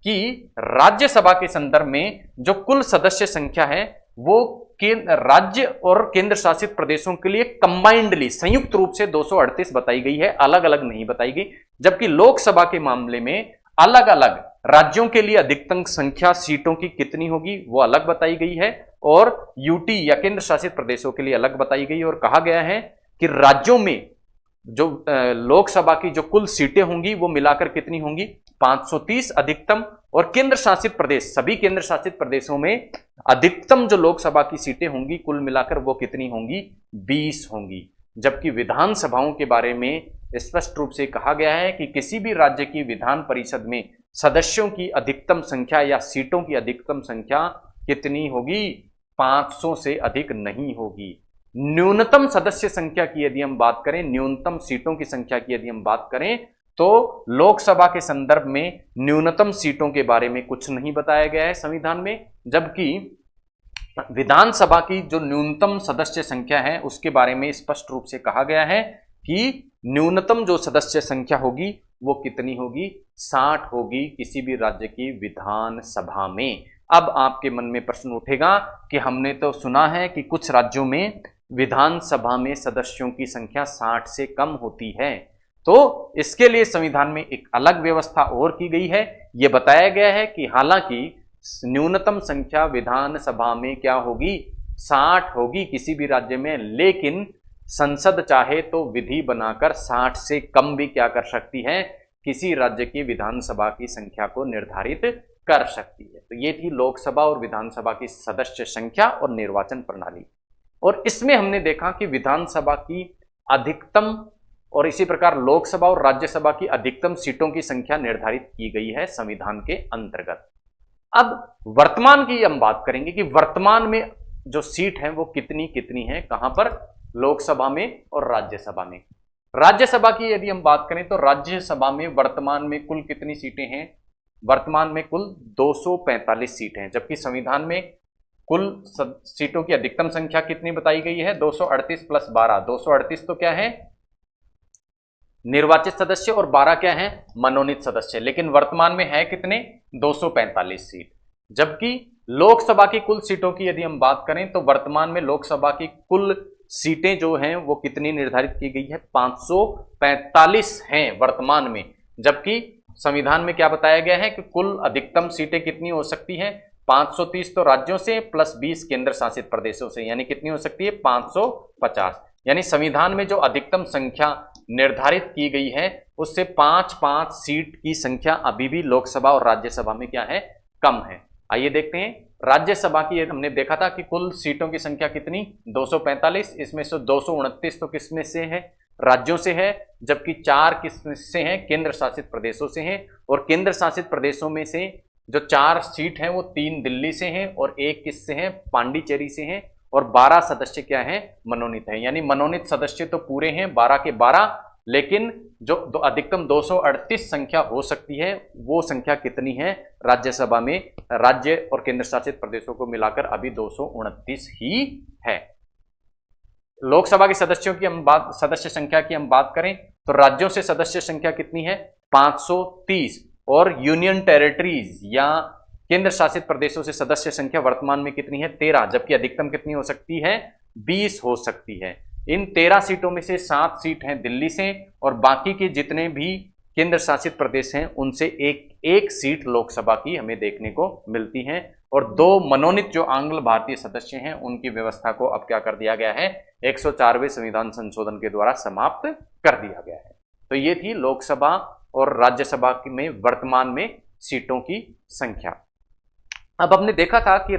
कि राज्यसभा के संदर्भ में जो कुल सदस्य संख्या है वो राज्य और केंद्र शासित प्रदेशों के लिए कंबाइंडली संयुक्त रूप से 238 बताई गई है, अलग अलग नहीं बताई गई। जबकि लोकसभा के मामले में अलग अलग राज्यों के लिए अधिकतम संख्या सीटों की कितनी होगी वो अलग बताई गई है और यूटी या केंद्र शासित प्रदेशों के लिए अलग बताई गई और कहा गया है कि राज्यों में जो लोकसभा की जो कुल सीटें होंगी वो मिलाकर कितनी होंगी 530 अधिकतम, और केंद्र शासित प्रदेश सभी केंद्र शासित प्रदेशों में अधिकतम जो लोकसभा की सीटें होंगी कुल मिलाकर वो कितनी होंगी 20 होंगी। जबकि विधानसभाओं के बारे में स्पष्ट रूप से कहा गया है कि किसी भी राज्य की विधान परिषद में सदस्यों की अधिकतम संख्या या सीटों की अधिकतम संख्या कितनी होगी 500 से अधिक नहीं होगी। न्यूनतम सदस्य संख्या की यदि हम बात करें, न्यूनतम सीटों की संख्या की यदि हम बात करें तो लोकसभा के संदर्भ में न्यूनतम सीटों के बारे में कुछ नहीं बताया गया है संविधान में, जबकि विधानसभा की जो न्यूनतम सदस्य संख्या है उसके बारे में स्पष्ट रूप से कहा गया है कि न्यूनतम जो सदस्य संख्या होगी वो कितनी होगी 60 होगी किसी भी राज्य की विधानसभा में। अब आपके मन में प्रश्न उठेगा कि हमने तो सुना है कि कुछ राज्यों में विधानसभा में सदस्यों की संख्या 60 से कम होती है, तो इसके लिए संविधान में एक अलग व्यवस्था और की गई है। यह बताया गया है कि हालांकि न्यूनतम संख्या विधानसभा में क्या होगी 60 होगी किसी भी राज्य में, लेकिन संसद चाहे तो विधि बनाकर 60 से कम भी क्या कर सकती है, किसी राज्य की विधानसभा की संख्या को निर्धारित कर सकती है। तो ये थी लोकसभा और विधानसभा की सदस्य संख्या और निर्वाचन प्रणाली। और इसमें हमने देखा कि विधानसभा की अधिकतम और इसी प्रकार लोकसभा और राज्यसभा की अधिकतम सीटों की संख्या निर्धारित की गई है संविधान के अंतर्गत। अब वर्तमान की हम बात करेंगे कि वर्तमान में जो सीट है वो कितनी कितनी है, कहां पर, लोकसभा में और राज्यसभा में। राज्यसभा की यदि हम बात करें तो राज्यसभा में वर्तमान में कुल कितनी सीटें हैं, वर्तमान में कुल 245 सीटें हैं, जबकि संविधान में कुल सीटों की अधिकतम संख्या कितनी बताई गई है 238 प्लस 12। 238 तो क्या है निर्वाचित सदस्य और 12 क्या है मनोनीत सदस्य, लेकिन वर्तमान में है कितने 245 सीट। जबकि लोकसभा की कुल सीटों की यदि हम बात करें तो वर्तमान में लोकसभा की कुल सीटें जो हैं वो कितनी निर्धारित की गई है 545 हैं वर्तमान में, जबकि संविधान में क्या बताया गया है कि कुल अधिकतम सीटें कितनी हो सकती हैं 530 तो राज्यों से प्लस 20 केंद्र शासित प्रदेशों से, यानी कितनी हो सकती है 550। यानी संविधान में जो अधिकतम संख्या निर्धारित की गई है उससे 5-5 सीट की संख्या अभी भी लोकसभा और राज्यसभा में क्या है कम है। आइए देखते हैं राज्यसभा की। हमने देखा था कि कुल सीटों की संख्या कितनी 245, इसमें से 229 तो किस में से है राज्यों से है, जबकि 4 किस से हैं केंद्र शासित प्रदेशों से हैं। और केंद्र शासित प्रदेशों में से जो 4 सीट हैं वो 3 दिल्ली से हैं और 1 किस से हैं पांडिचेरी से हैं, और 12 सदस्य क्या हैं मनोनीत हैं। यानी मनोनीत सदस्य तो पूरे हैं 12 के 12, लेकिन जो अधिकतम 238 संख्या हो सकती है वो संख्या कितनी है राज्यसभा में, राज्य और केंद्र शासित प्रदेशों को मिलाकर अभी 229 ही है। लोकसभा के सदस्यों की हम बात सदस्य संख्या की हम बात करें तो राज्यों से सदस्य संख्या कितनी है 530, और यूनियन टेरिटरीज या केंद्र शासित प्रदेशों से सदस्य संख्या वर्तमान में कितनी है 13, जबकि अधिकतम कितनी हो सकती है 20 हो सकती है। इन 13 सीटों में से 7 सीट हैं दिल्ली से और बाकी के जितने भी केंद्र शासित प्रदेश हैं उनसे एक सीट लोकसभा की हमें देखने को मिलती है, और 2 मनोनीत जो आंग्ल भारतीय सदस्य हैं उनकी व्यवस्था को अब क्या कर दिया गया है 104वें संविधान संशोधन के द्वारा समाप्त कर दिया गया है। तो ये थी लोकसभा और राज्यसभा में वर्तमान में सीटों की संख्या। अब हमने देखा था कि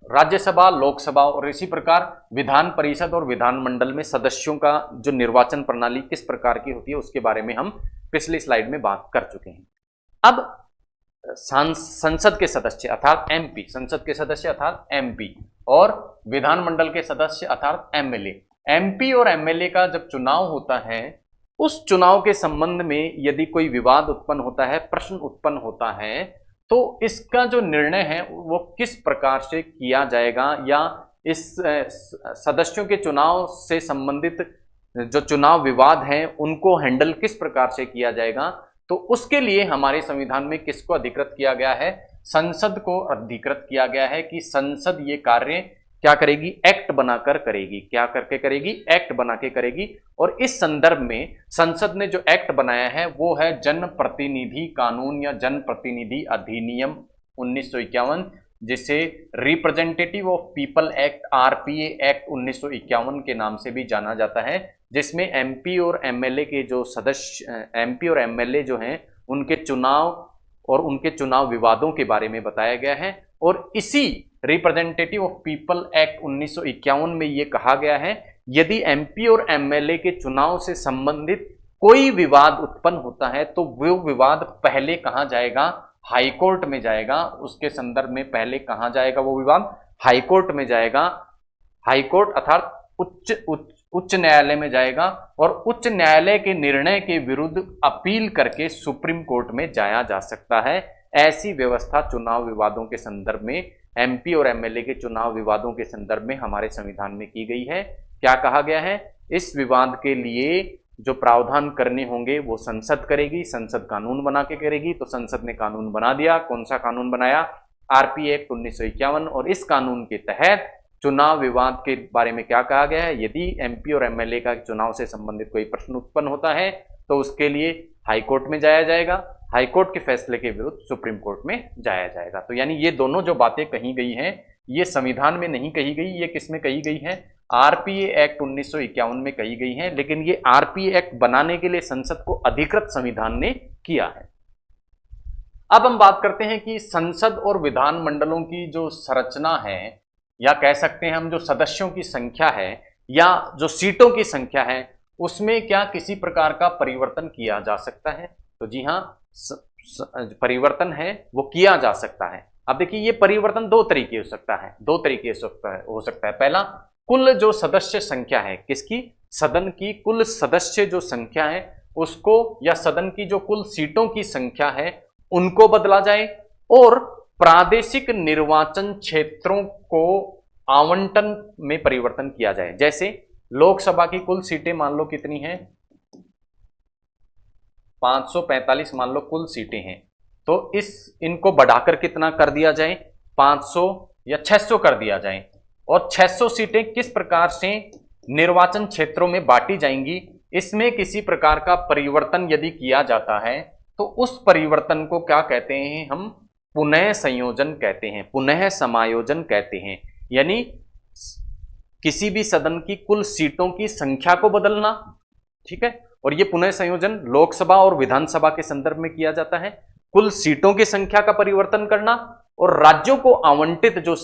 राज्यसभा लोकसभा और इसी प्रकार विधान परिषद और विधानमंडल में सदस्यों का जो निर्वाचन प्रणाली किस प्रकार की होती है उसके बारे में हम पिछली स्लाइड में बात कर चुके हैं। अब संसद के सदस्य अर्थात एमपी, संसद के सदस्य अर्थात एमपी, और विधानमंडल के सदस्य अर्थात एमएलए। एमपी और एमएलए का जब चुनाव होता है, उस चुनाव के संबंध में यदि कोई विवाद उत्पन्न होता है, प्रश्न उत्पन्न होता है, तो इसका जो निर्णय है वो किस प्रकार से किया जाएगा, या इस सदस्यों के चुनाव से संबंधित जो चुनाव विवाद हैं उनको हैंडल किस प्रकार से किया जाएगा, तो उसके लिए हमारे संविधान में किसको अधिकृत किया गया है? संसद को अधिकृत किया गया है कि संसद ये कार्य क्या करेगी? एक्ट बनाकर करेगी। क्या करके करेगी? एक्ट बना के करेगी। और इस संदर्भ में संसद ने जो एक्ट बनाया है वो है जनप्रतिनिधि कानून या जनप्रतिनिधि अधिनियम 1951, जिसे representative of people act RPA act 1951 के नाम से भी जाना जाता है, जिसमें एमपी और एमएलए के जो सदस्य, एमपी और एमएलए जो हैं उनके चुनाव और उनके चुनाव विवादों के बारे में बताया गया है। और इसी रिप्रेजेंटेटिव ऑफ पीपल एक्ट 1951 में ये कहा गया है, यदि एमपी और एमएलए के चुनाव से संबंधित कोई विवाद उत्पन्न होता है तो वो विवाद पहले कहाँ जाएगा? हाईकोर्ट में जाएगा। उसके संदर्भ में पहले कहाँ जाएगा वो विवाद? हाईकोर्ट में जाएगा। हाईकोर्ट अर्थात उच्च न्यायालय में जाएगा, और उच्च न्यायालय के निर्णय के विरुद्ध अपील करके सुप्रीम कोर्ट में जाया जा सकता है। ऐसी व्यवस्था चुनाव विवादों के संदर्भ में, एमपी और एमएलए के चुनाव विवादों के संदर्भ में हमारे संविधान में की गई है। क्या कहा गया है? इस विवाद के लिए जो प्रावधान करने होंगे वो संसद करेगी। संसद कानून बना के करेगी। तो संसद ने कानून बना दिया। कौन सा कानून बनाया? RPA act 1951। और इस कानून के तहत चुनाव विवाद के बारे में क्या कहा गया है? यदि एमपी और एमएलए का चुनाव से संबंधित कोई प्रश्न उत्पन्न होता है तो उसके लिए हाईकोर्ट में जाया जाएगा। हाईकोर्ट के फैसले के विरुद्ध सुप्रीम कोर्ट में जाया जाएगा। तो यानी ये दोनों जो बातें कही गई हैं ये संविधान में नहीं कही गई, ये किस में कही गई है? आरपीए एक्ट 1951 में कही गई है। लेकिन ये आरपीए एक्ट बनाने के लिए संसद को अधिकृत संविधान ने किया है। अब हम बात करते हैं कि संसद और विधानमंडलों की जो संरचना है, या कह सकते हैं हम जो सदस्यों की संख्या है या जो सीटों की संख्या है, उसमें क्या किसी प्रकार का परिवर्तन किया जा सकता है? तो जी हाँ, परिवर्तन है वो किया जा सकता है। अब देखिए ये परिवर्तन दो तरीके हो सकता है, हो सकता है। पहला, कुल जो सदस्य संख्या है, किसकी? सदन की कुल सदस्य जो संख्या है उसको, या सदन की जो कुल सीटों की संख्या है उनको बदला जाए, और प्रादेशिक निर्वाचन क्षेत्रों को आवंटन में परिवर्तन किया जाए। जैसे लोकसभा की कुल सीटें मान लो कितनी हैं? 545 मान लो कुल सीटें हैं, तो इनको बढ़ाकर कितना कर दिया जाए? 500 या 600 कर दिया जाए। और 600 सीटें किस प्रकार से निर्वाचन क्षेत्रों में बांटी जाएंगी, इसमें किसी प्रकार का परिवर्तन यदि किया जाता है तो उस परिवर्तन को क्या कहते हैं? हम पुनः संयोजन कहते हैं, पुनः समायोजन कहते हैं। यानी किसी भी सदन की कुल सीटों की संख्या को बदलना, ठीक है। और ये पुनः संयोजन लोकसभा और विधानसभा के संदर्भ में किया जाता है। कुल सीटों की संख्या का परिवर्तन करना और राज्यों को आवंटित जो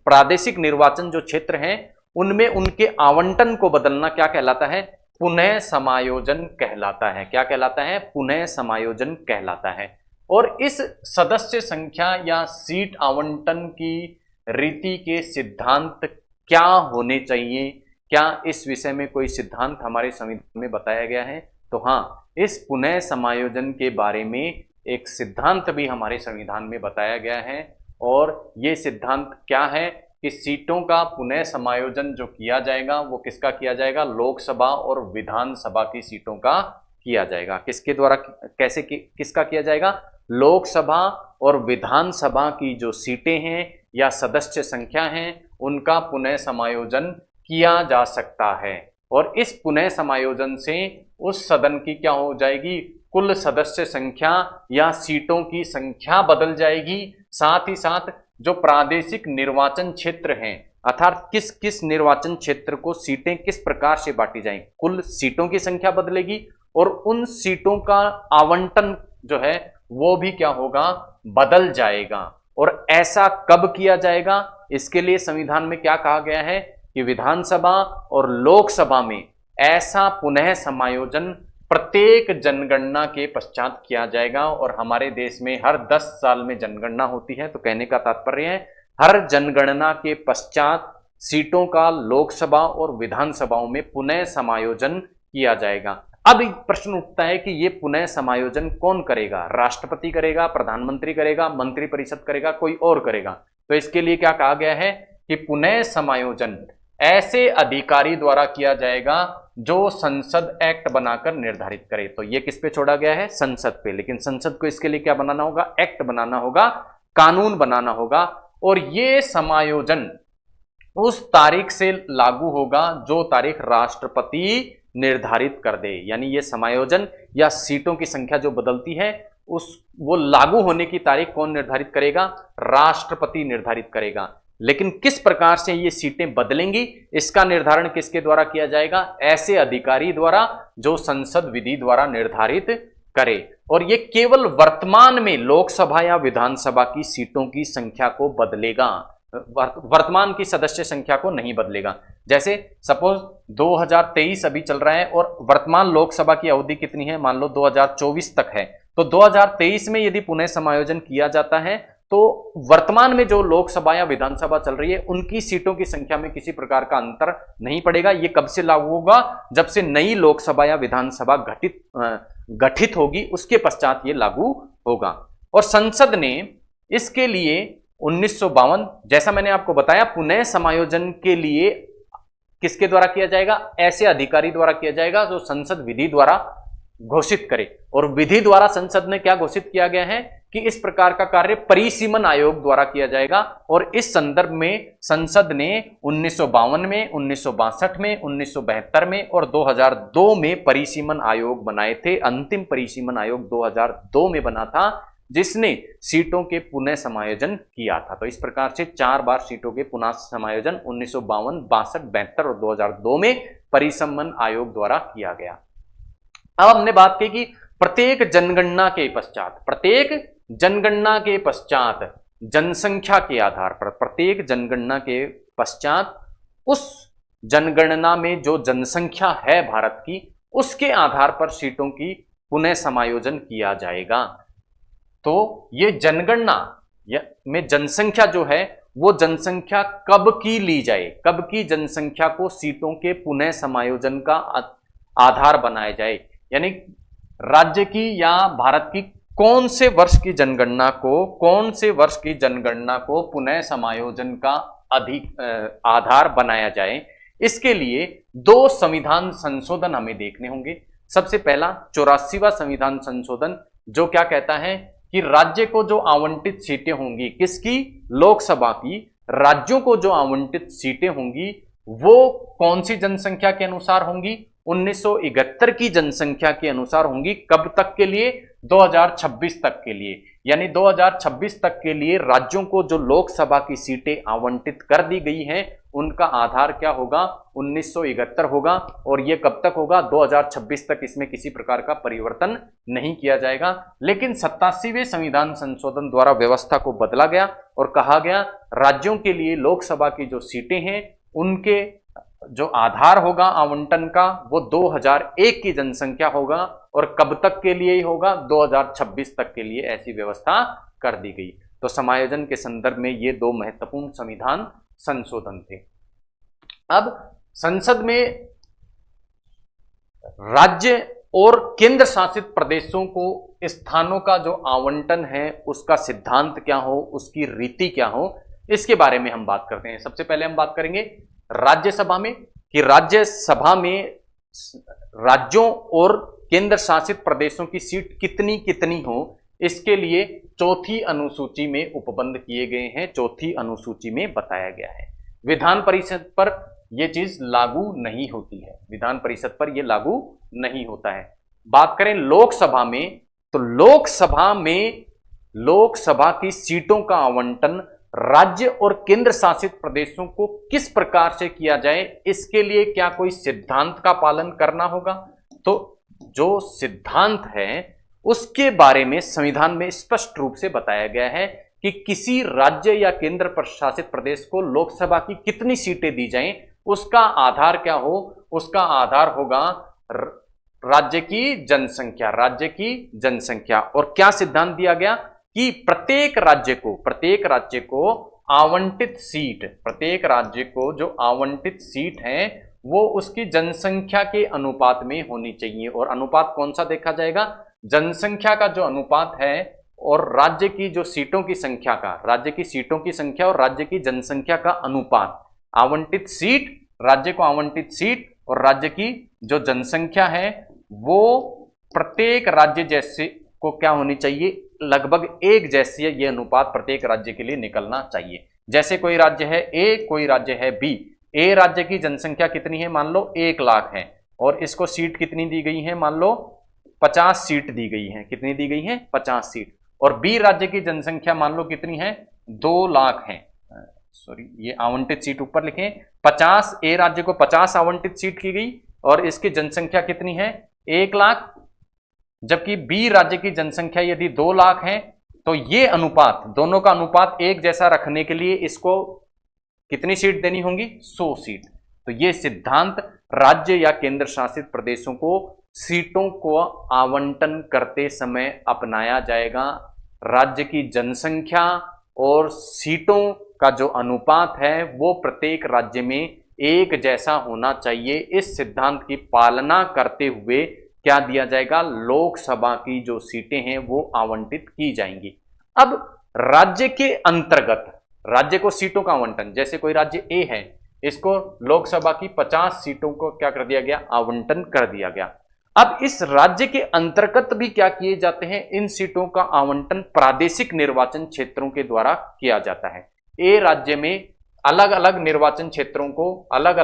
प्रादेशिक निर्वाचन जो क्षेत्र हैं उनमें उनके आवंटन को बदलना क्या कहलाता है? पुनः समायोजन कहलाता है। क्या कहलाता है? पुनः समायोजन कहलाता है। और इस सदस्य संख्या या सीट आवंटन की रीति के सिद्धांत क्या होने चाहिए? क्या इस विषय में कोई सिद्धांत हमारे संविधान में बताया गया है? तो हाँ, इस पुनः समायोजन के बारे में एक सिद्धांत भी हमारे संविधान में बताया गया है। और ये सिद्धांत क्या है कि सीटों का पुनः समायोजन जो किया जाएगा वो किसका किया जाएगा? लोकसभा और विधानसभा की सीटों का किया जाएगा। किसके द्वारा, कैसे किसका किया जाएगा? लोकसभा और विधानसभा की जो सीटें हैं या सदस्य संख्या हैं उनका पुनः समायोजन किया जा सकता है। और इस पुनः समायोजन से उस सदन की क्या हो जाएगी? कुल सदस्य संख्या या सीटों की संख्या बदल जाएगी। साथ ही साथ जो प्रादेशिक निर्वाचन क्षेत्र हैं, अर्थात किस किस निर्वाचन क्षेत्र को सीटें किस प्रकार से बांटी जाएंगी, कुल सीटों की संख्या बदलेगी और उन सीटों का आवंटन जो है वो भी क्या होगा? बदल जाएगा। और ऐसा कब किया जाएगा? इसके लिए संविधान में क्या कहा गया है कि विधानसभा और लोकसभा में ऐसा पुनः समायोजन प्रत्येक जनगणना के पश्चात किया जाएगा। और हमारे देश में हर 10 साल में जनगणना होती है। तो कहने का तात्पर्य है हर जनगणना के पश्चात सीटों का लोकसभा और विधानसभाओं में पुनः समायोजन किया जाएगा। अब एक प्रश्न उठता है कि यह पुनः समायोजन कौन करेगा? राष्ट्रपति करेगा, प्रधानमंत्री करेगा, मंत्रिपरिषद करेगा, कोई और करेगा? तो इसके लिए क्या कहा गया है कि पुनः समायोजन ऐसे अधिकारी द्वारा किया जाएगा जो संसद एक्ट बनाकर निर्धारित करे। तो यह किस पे छोड़ा गया है? संसद पे। लेकिन संसद को इसके लिए क्या बनाना होगा? एक्ट बनाना होगा, कानून बनाना होगा। और यह समायोजन उस तारीख से लागू होगा जो तारीख राष्ट्रपति निर्धारित कर दे। यानी यह समायोजन या सीटों की संख्या जो बदलती है वो लागू होने की तारीख कौन निर्धारित करेगा? राष्ट्रपति निर्धारित करेगा। लेकिन किस प्रकार से ये सीटें बदलेंगी इसका निर्धारण किसके द्वारा किया जाएगा? ऐसे अधिकारी द्वारा जो संसद विधि द्वारा निर्धारित करे। और ये केवल वर्तमान में लोकसभा या विधानसभा की सीटों की संख्या को बदलेगा, वर्तमान की सदस्य संख्या को नहीं बदलेगा। जैसे सपोज 2023 अभी चल रहा है और वर्तमान लोकसभा की अवधि कितनी है? मान लो 2024 तक है। तो 2023 में यदि पुनः समायोजन किया जाता है तो वर्तमान में जो लोकसभा या विधानसभा चल रही है उनकी सीटों की संख्या में किसी प्रकार का अंतर नहीं पड़ेगा। ये कब से लागू होगा? जब से नई लोकसभा या विधानसभा गठित होगी, उसके पश्चात ये लागू होगा। और संसद ने इसके लिए 1952, जैसा मैंने आपको बताया, पुनः समायोजन के लिए किसके द्वारा किया जाएगा? ऐसे अधिकारी द्वारा किया जाएगा जो संसद विधि द्वारा घोषित करे। और विधि द्वारा संसद ने क्या घोषित किया गया है कि इस प्रकार का कार्य परिसीमन आयोग द्वारा किया जाएगा। और इस संदर्भ में संसद ने 1952 में, 1962 में, 1972 में और 2002 में परिसीमन आयोग बनाए थे। अंतिम परिसीमन आयोग 2002 में बना था जिसने सीटों के पुनः समायोजन किया था। तो इस प्रकार से 4 बार सीटों के पुनः समायोजन 1952, 62, 72 और 2002 में परिसीमन आयोग द्वारा किया गया। अब हमने बात की कि प्रत्येक जनगणना के पश्चात जनसंख्या के आधार पर, प्रत्येक जनगणना के पश्चात उस जनगणना में जो जनसंख्या है भारत की, उसके आधार पर सीटों की पुनः समायोजन किया जाएगा। तो ये जनगणना में जनसंख्या जो है वो जनसंख्या कब की ली जाए, कब की जनसंख्या को सीटों के पुनः समायोजन का आधार बनाया जाए, यानी राज्य की या भारत की कौन से वर्ष की जनगणना को पुनः समायोजन का आधार बनाया जाए। इसके लिए 2 संविधान संशोधन हमें देखने होंगे। सबसे पहला 84वां संविधान संशोधन जो क्या कहता है कि राज्य को जो आवंटित सीटें होंगी, किसकी? लोकसभा की। राज्यों को जो आवंटित सीटें होंगी वो कौन सी जनसंख्या के अनुसार होंगी? 1971 की जनसंख्या के अनुसार होंगी। कब तक के लिए? 2026 तक के लिए। यानी 2026 तक के लिए राज्यों को जो लोकसभा की सीटें आवंटित कर दी गई हैं उनका आधार क्या होगा? 1971 होगा। और यह कब तक होगा? 2026 तक। इसमें किसी प्रकार का परिवर्तन नहीं किया जाएगा। लेकिन 87वें संविधान संशोधन द्वारा व्यवस्था को बदला गया और कहा गया राज्यों के लिए लोकसभा की जो सीटें हैं उनके जो आधार होगा आवंटन का वो 2001 की जनसंख्या होगा। और कब तक के लिए ही होगा? 2026 तक के लिए ऐसी व्यवस्था कर दी गई। तो समायोजन के संदर्भ में ये 2 महत्वपूर्ण संविधान संशोधन थे। अब संसद में राज्य और केंद्र शासित प्रदेशों को स्थानों का जो आवंटन है उसका सिद्धांत क्या हो, उसकी रीति क्या हो, इसके बारे में हम बात करते हैं। सबसे पहले हम बात करेंगे राज्यसभा में कि राज्यसभा में राज्यों और केंद्र शासित प्रदेशों की सीट कितनी कितनी हो, इसके लिए 4थी अनुसूची में उपबंध किए गए हैं। 4थी अनुसूची में बताया गया है। विधान परिषद पर यह चीज लागू नहीं होती है, विधान परिषद पर यह लागू नहीं होता है। बात करें लोकसभा में तो लोकसभा की सीटों का आवंटन राज्य और केंद्र शासित प्रदेशों को किस प्रकार से किया जाए, इसके लिए क्या कोई सिद्धांत का पालन करना होगा? तो जो सिद्धांत है उसके बारे में संविधान में स्पष्ट रूप से बताया गया है कि किसी राज्य या केंद्र शासित प्रदेश को लोकसभा की कितनी सीटें दी जाएं, उसका आधार क्या हो? उसका आधार होगा राज्य की जनसंख्या, राज्य की जनसंख्या। और क्या सिद्धांत दिया गया कि प्रत्येक राज्य को आवंटित सीट, प्रत्येक राज्य को जो आवंटित सीट है वो उसकी जनसंख्या के अनुपात में होनी चाहिए। और अनुपात कौन सा देखा जाएगा? जनसंख्या का जो अनुपात है और राज्य की जो सीटों की संख्या का, राज्य की सीटों की संख्या और राज्य की जनसंख्या का अनुपात, आवंटित सीट, राज्य को आवंटित सीट और राज्य की जो जनसंख्या है वो प्रत्येक राज्य जैसे को क्या होनी चाहिए? लगभग एक जैसी ये अनुपात प्रत्येक राज्य के लिए निकलना चाहिए। जैसे कोई राज्य है ए, कोई राज्य है बी। ए राज्य की जनसंख्या कितनी है? मान लो 1 लाख है और इसको सीट कितनी दी गई है? मान लो 50 सीट दी गई है। कितनी दी गई है? 50 सीट। और बी राज्य की जनसंख्या मान लो कितनी है? 2 लाख है। सॉरी, ये आवंटित सीट ऊपर लिखें 50। ए राज्य को 50 आवंटित सीट की गई और इसकी जनसंख्या कितनी है? 1 लाख। जबकि बी राज्य की जनसंख्या यदि 2 लाख है तो ये अनुपात, दोनों का अनुपात एक जैसा रखने के लिए इसको कितनी सीट देनी होंगी? 100 सीट। तो ये सिद्धांत राज्य या केंद्र शासित प्रदेशों को सीटों को आवंटन करते समय अपनाया जाएगा। राज्य की जनसंख्या और सीटों का जो अनुपात है वो प्रत्येक राज्य में एक जैसा होना चाहिए। इस सिद्धांत की पालना करते हुए क्या दिया जाएगा? लोकसभा की जो सीटें हैं वो आवंटित की जाएंगी। अब राज्य के अंतर्गत राज्य को सीटों का आवंटन, जैसे कोई राज्य ए है, इसको लोकसभा की 50 सीटों को क्या कर दिया गया? आवंटन कर दिया गया। अब इस राज्य के अंतर्गत भी क्या किए जाते हैं? इन सीटों का आवंटन प्रादेशिक निर्वाचन क्षेत्रों के द्वारा किया जाता है। ए राज्य में अलग अलग निर्वाचन क्षेत्रों को अलग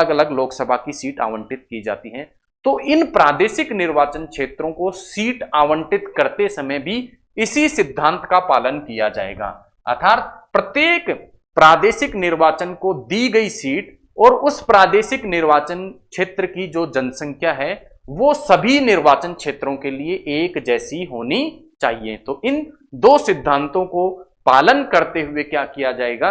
अलग लोकसभा की सीट आवंटित की जाती है। तो इन प्रादेशिक निर्वाचन क्षेत्रों को सीट आवंटित करते समय भी इसी सिद्धांत का पालन किया जाएगा। अर्थात प्रत्येक प्रादेशिक निर्वाचन को दी गई सीट और उस प्रादेशिक निर्वाचन क्षेत्र की जो जनसंख्या है वो सभी निर्वाचन क्षेत्रों के लिए एक जैसी होनी चाहिए। तो इन दो सिद्धांतों को पालन करते हुए क्या किया जाएगा?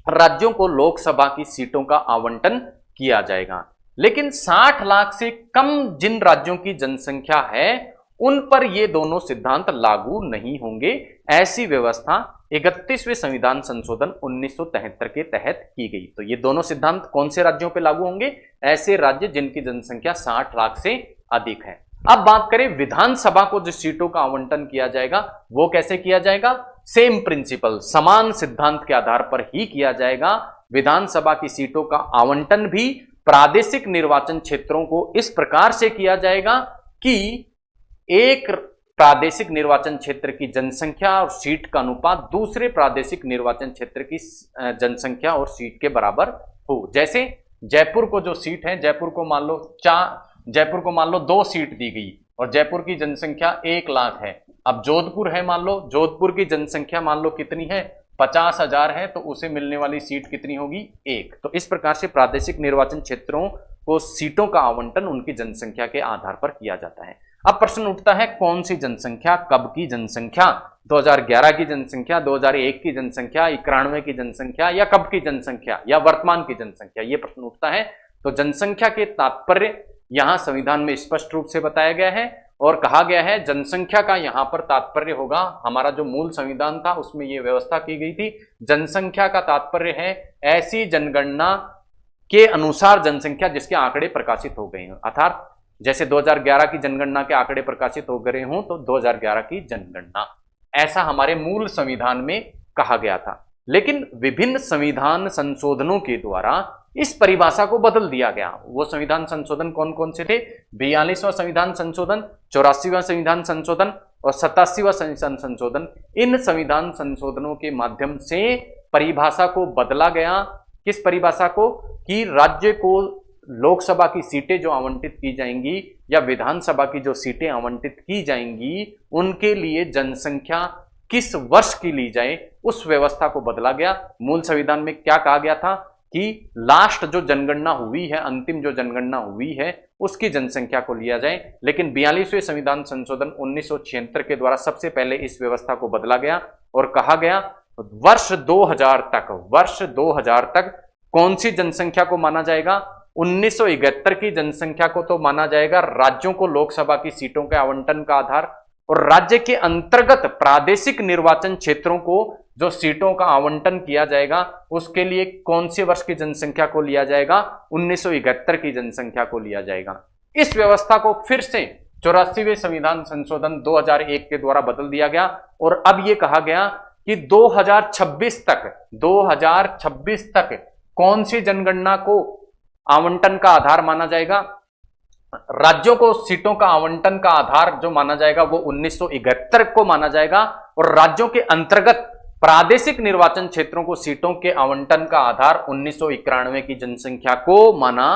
राज्यों को लोकसभा की सीटों का आवंटन किया जाएगा। लेकिन 60 लाख से कम जिन राज्यों की जनसंख्या है उन पर ये दोनों सिद्धांत लागू नहीं होंगे। ऐसी व्यवस्था 31वें संविधान संशोधन 1973 के तहत की गई। तो ये दोनों सिद्धांत कौन से राज्यों पर लागू होंगे? ऐसे राज्य जिनकी जनसंख्या 60 लाख से अधिक है। अब बात करें विधानसभा को जो सीटों का आवंटन किया जाएगा वो कैसे किया जाएगा? सेम प्रिंसिपल, समान सिद्धांत के आधार पर ही किया जाएगा। विधानसभा की सीटों का आवंटन भी प्रादेशिक निर्वाचन क्षेत्रों को इस प्रकार से किया जाएगा कि एक प्रादेशिक निर्वाचन क्षेत्र की जनसंख्या और सीट का अनुपात दूसरे प्रादेशिक निर्वाचन क्षेत्र की जनसंख्या और सीट के बराबर हो। जैसे जयपुर को जो सीट है, जयपुर को मान लो 2 सीट दी गई और जयपुर की जनसंख्या 1 लाख है। अब जोधपुर है, मान लो जोधपुर की जनसंख्या मान लो कितनी है? 50,000 है, तो उसे मिलने वाली सीट कितनी होगी? 1। तो इस प्रकार से प्रादेशिक निर्वाचन क्षेत्रों को सीटों का आवंटन उनकी जनसंख्या के आधार पर किया जाता है। अब प्रश्न उठता है कौन सी जनसंख्या, कब की जनसंख्या? 2011 की जनसंख्या, 2001 की जनसंख्या, 91 की जनसंख्या या कब की जनसंख्या या वर्तमान की जनसंख्या? ये प्रश्न उठता है। तो जनसंख्या के तात्पर्य यहां संविधान में स्पष्ट रूप से बताया गया है और कहा गया है जनसंख्या का यहां पर तात्पर्य होगा, हमारा जो मूल संविधान था उसमें यह व्यवस्था की गई थी, जनसंख्या का तात्पर्य है ऐसी जनगणना के अनुसार जनसंख्या जिसके आंकड़े प्रकाशित हो गए हैं। अर्थात जैसे 2011 की जनगणना के आंकड़े प्रकाशित हो गए हों तो 2011 की जनगणना, ऐसा हमारे मूल संविधान में कहा गया था। लेकिन विभिन्न संविधान संशोधनों के द्वारा इस परिभाषा को बदल दिया गया। वो संविधान संशोधन कौन कौन से थे? 42वां संविधान संशोधन, 84वां संविधान संशोधन और 87वां संविधान संशोधन। इन संविधान संशोधनों के माध्यम से परिभाषा को बदला गया। किस परिभाषा को? कि राज्य को लोकसभा की सीटें जो आवंटित की जाएंगी या विधानसभा की जो सीटें आवंटित की जाएंगी उनके लिए जनसंख्या किस वर्ष की ली जाए, उस व्यवस्था को बदला गया। मूल संविधान में क्या कहा गया था कि लास्ट जो जनगणना हुई है, अंतिम जो जनगणना हुई है उसकी जनसंख्या को लिया जाए। लेकिन 42वें संविधान संशोधन 1976 के द्वारा सबसे पहले इस व्यवस्था को बदला गया और कहा गया वर्ष 2000 तक कौन सी जनसंख्या को माना जाएगा? 1971 की जनसंख्या को तो माना जाएगा राज्यों को लोकसभा की सीटों के आवंटन का आधार, और राज्य के अंतर्गत प्रादेशिक निर्वाचन क्षेत्रों को जो सीटों का आवंटन किया जाएगा उसके लिए कौन से वर्ष की जनसंख्या को लिया जाएगा? 1971 की जनसंख्या को लिया जाएगा। इस व्यवस्था को फिर से 84वें संविधान संशोधन 2001 के द्वारा बदल दिया गया और अब यह कहा गया कि 2026 तक कौन सी जनगणना को आवंटन का आधार माना जाएगा? राज्यों को सीटों का आवंटन का आधार जो माना जाएगा वो 1971 को माना जाएगा और राज्यों के अंतर्गत प्रादेशिक निर्वाचन क्षेत्रों को सीटों के आवंटन का आधार 1991 की जनसंख्या को माना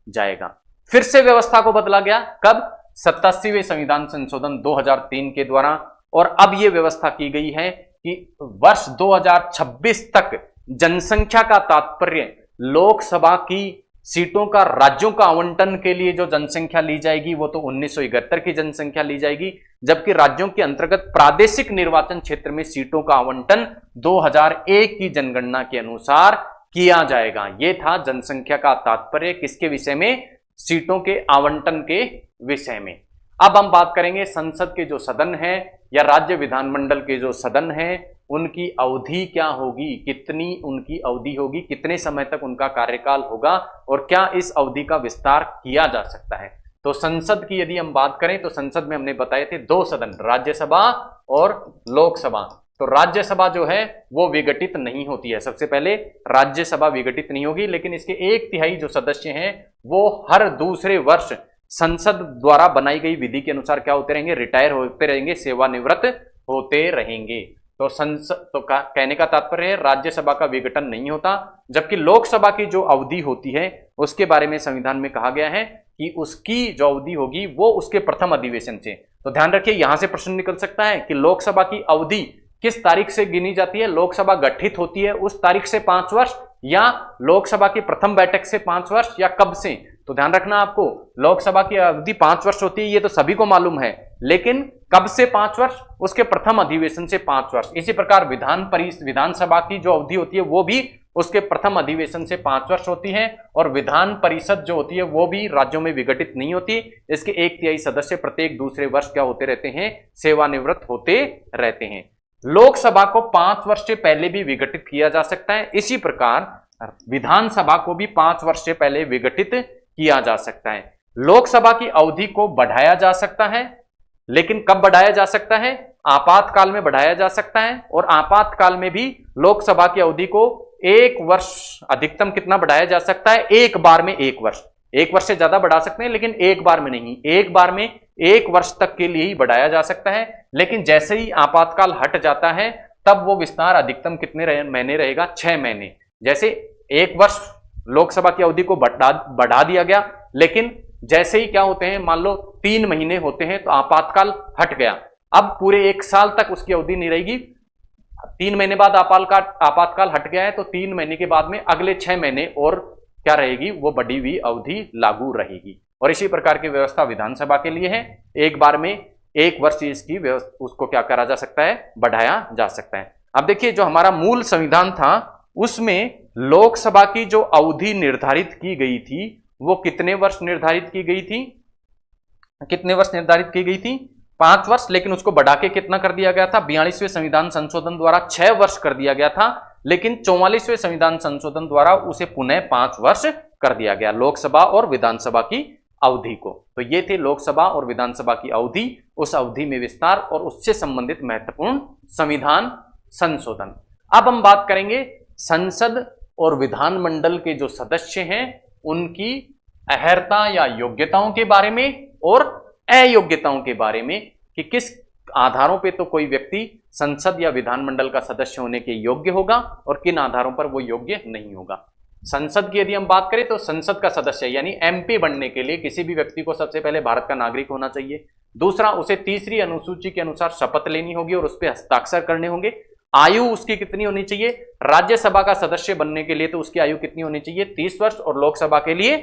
जाएगा। फिर से व्यवस्था को बदला गया, कब? 87वें संविधान संशोधन 2003 के द्वारा, और अब यह व्यवस्था की गई है कि वर्ष 2026 तक जनसंख्या का तात्पर्य लोकसभा की सीटों का राज्यों का आवंटन के लिए जो जनसंख्या ली जाएगी वो तो 1971 की जनसंख्या ली जाएगी, जबकि राज्यों के अंतर्गत प्रादेशिक निर्वाचन क्षेत्र में सीटों का आवंटन 2001 की जनगणना के अनुसार किया जाएगा। यह था जनसंख्या का तात्पर्य किसके विषय में? सीटों के आवंटन के विषय में। अब हम बात करेंगे संसद के जो सदन है या राज्य विधानमंडल के जो सदन है उनकी अवधि क्या होगी, कितनी उनकी अवधि होगी, कितने समय तक उनका कार्यकाल होगा और क्या इस अवधि का विस्तार किया जा सकता है। तो संसद की यदि हम बात करें तो संसद में हमने बताए थे दो सदन, राज्यसभा और लोकसभा। तो राज्यसभा जो है वो विघटित नहीं होती है। सबसे पहले राज्यसभा विघटित नहीं होगी, लेकिन इसके 1/3 जो सदस्य हैं वो हर दूसरे वर्ष संसद द्वारा बनाई गई विधि के अनुसार क्या होते रहेंगे? रिटायर होते रहेंगे, सेवानिवृत्त होते रहेंगे। तो संसद तो कहने का तात्पर्य है राज्यसभा का विघटन नहीं होता, जबकि लोकसभा की जो अवधि होती है उसके बारे में संविधान में कहा गया है कि उसकी जो अवधि होगी वो उसके प्रथम अधिवेशन से। तो ध्यान रखिए, यहां से प्रश्न निकल सकता है कि लोकसभा की अवधि किस तारीख से गिनी जाती है? लोकसभा गठित होती है उस तारीख से 5 वर्ष, या लोकसभा की प्रथम बैठक से 5 वर्ष, या कब से? तो ध्यान रखना आपको, लोकसभा की अवधि 5 वर्ष होती है ये तो सभी को मालूम है, लेकिन कब से 5 वर्ष? उसके प्रथम अधिवेशन से 5 वर्ष। इसी प्रकार विधानसभा की जो अवधि होती है वो भी उसके प्रथम अधिवेशन से 5 वर्ष होती है, और विधान परिषद जो होती है वो भी राज्यों में विघटित नहीं होती। इसके 1/3 सदस्य प्रत्येक दूसरे वर्ष क्या होते रहते हैं? सेवानिवृत्त होते रहते हैं। लोकसभा को 5 वर्ष से पहले भी विघटित किया जा सकता है, इसी प्रकार विधानसभा को भी 5 वर्ष से पहले विघटित किया जा सकता है। लोकसभा की अवधि को बढ़ाया जा सकता है, लेकिन कब बढ़ाया जा सकता है? आपातकाल में बढ़ाया जा सकता है, और आपातकाल में भी लोकसभा की अवधि को 1 वर्ष, अधिकतम कितना बढ़ाया जा सकता है? एक बार में 1 वर्ष। 1 वर्ष से ज्यादा बढ़ा सकते हैं लेकिन एक बार में नहीं, एक बार में 1 वर्ष तक के लिए ही बढ़ाया जा सकता है। लेकिन जैसे ही आपातकाल हट जाता है तब वो विस्तार अधिकतम कितने महीने रहेगा? 6 महीने। जैसे 1 वर्ष लोकसभा की अवधि को बढ़ा दिया गया, लेकिन जैसे ही क्या होते हैं, मान लो 3 महीने होते हैं तो आपातकाल हट गया, अब पूरे 1 साल तक उसकी अवधि नहीं रहेगी। 3 महीने बाद आपातकाल हट गया है तो 3 महीने के बाद में अगले 6 महीने और क्या रहेगी? वो बढ़ी हुई अवधि लागू रहेगी। और इसी प्रकार की व्यवस्था विधानसभा के लिए है, एक बार में 1 वर्ष इसकी व्यवस्था उसको क्या करा जा सकता है? बढ़ाया जा सकता है। अब देखिए, जो हमारा मूल संविधान था उसमें लोकसभा की जो अवधि निर्धारित की गई थी वो कितने वर्ष निर्धारित की गई थी? कितने वर्ष निर्धारित की गई थी? 5 वर्ष, लेकिन उसको बढ़ा के कितना कर दिया गया था? 42वें संविधान संशोधन द्वारा 6 वर्ष कर दिया गया था, लेकिन 44वें संविधान संशोधन द्वारा उसे पुनः 5 वर्ष कर दिया गया, लोकसभा और विधानसभा की अवधि को। तो ये थे लोकसभा और विधानसभा की अवधि, उस अवधि में विस्तार और उससे संबंधित महत्वपूर्ण संविधान संशोधन। अब हम बात करेंगे संसद और विधानमंडल के जो सदस्य हैं उनकी अहर्ता या योग्यताओं के बारे में और अयोग्यताओं के बारे में, कि किस आधारों पे तो कोई व्यक्ति संसद या विधानमंडल का सदस्य होने के योग्य होगा और किन आधारों पर वो योग्य नहीं होगा। संसद की यदि हम बात करें तो संसद का सदस्य यानी एमपी बनने के लिए किसी भी व्यक्ति को सबसे पहले भारत का नागरिक होना चाहिए। दूसरा, उसे 3री अनुसूची के अनुसार शपथ लेनी होगी और उस पर हस्ताक्षर करने होंगे। आयु उसकी कितनी होनी चाहिए? राज्यसभा का सदस्य बनने के लिए तो उसकी आयु कितनी होनी चाहिए? 30 वर्ष, और लोकसभा के लिए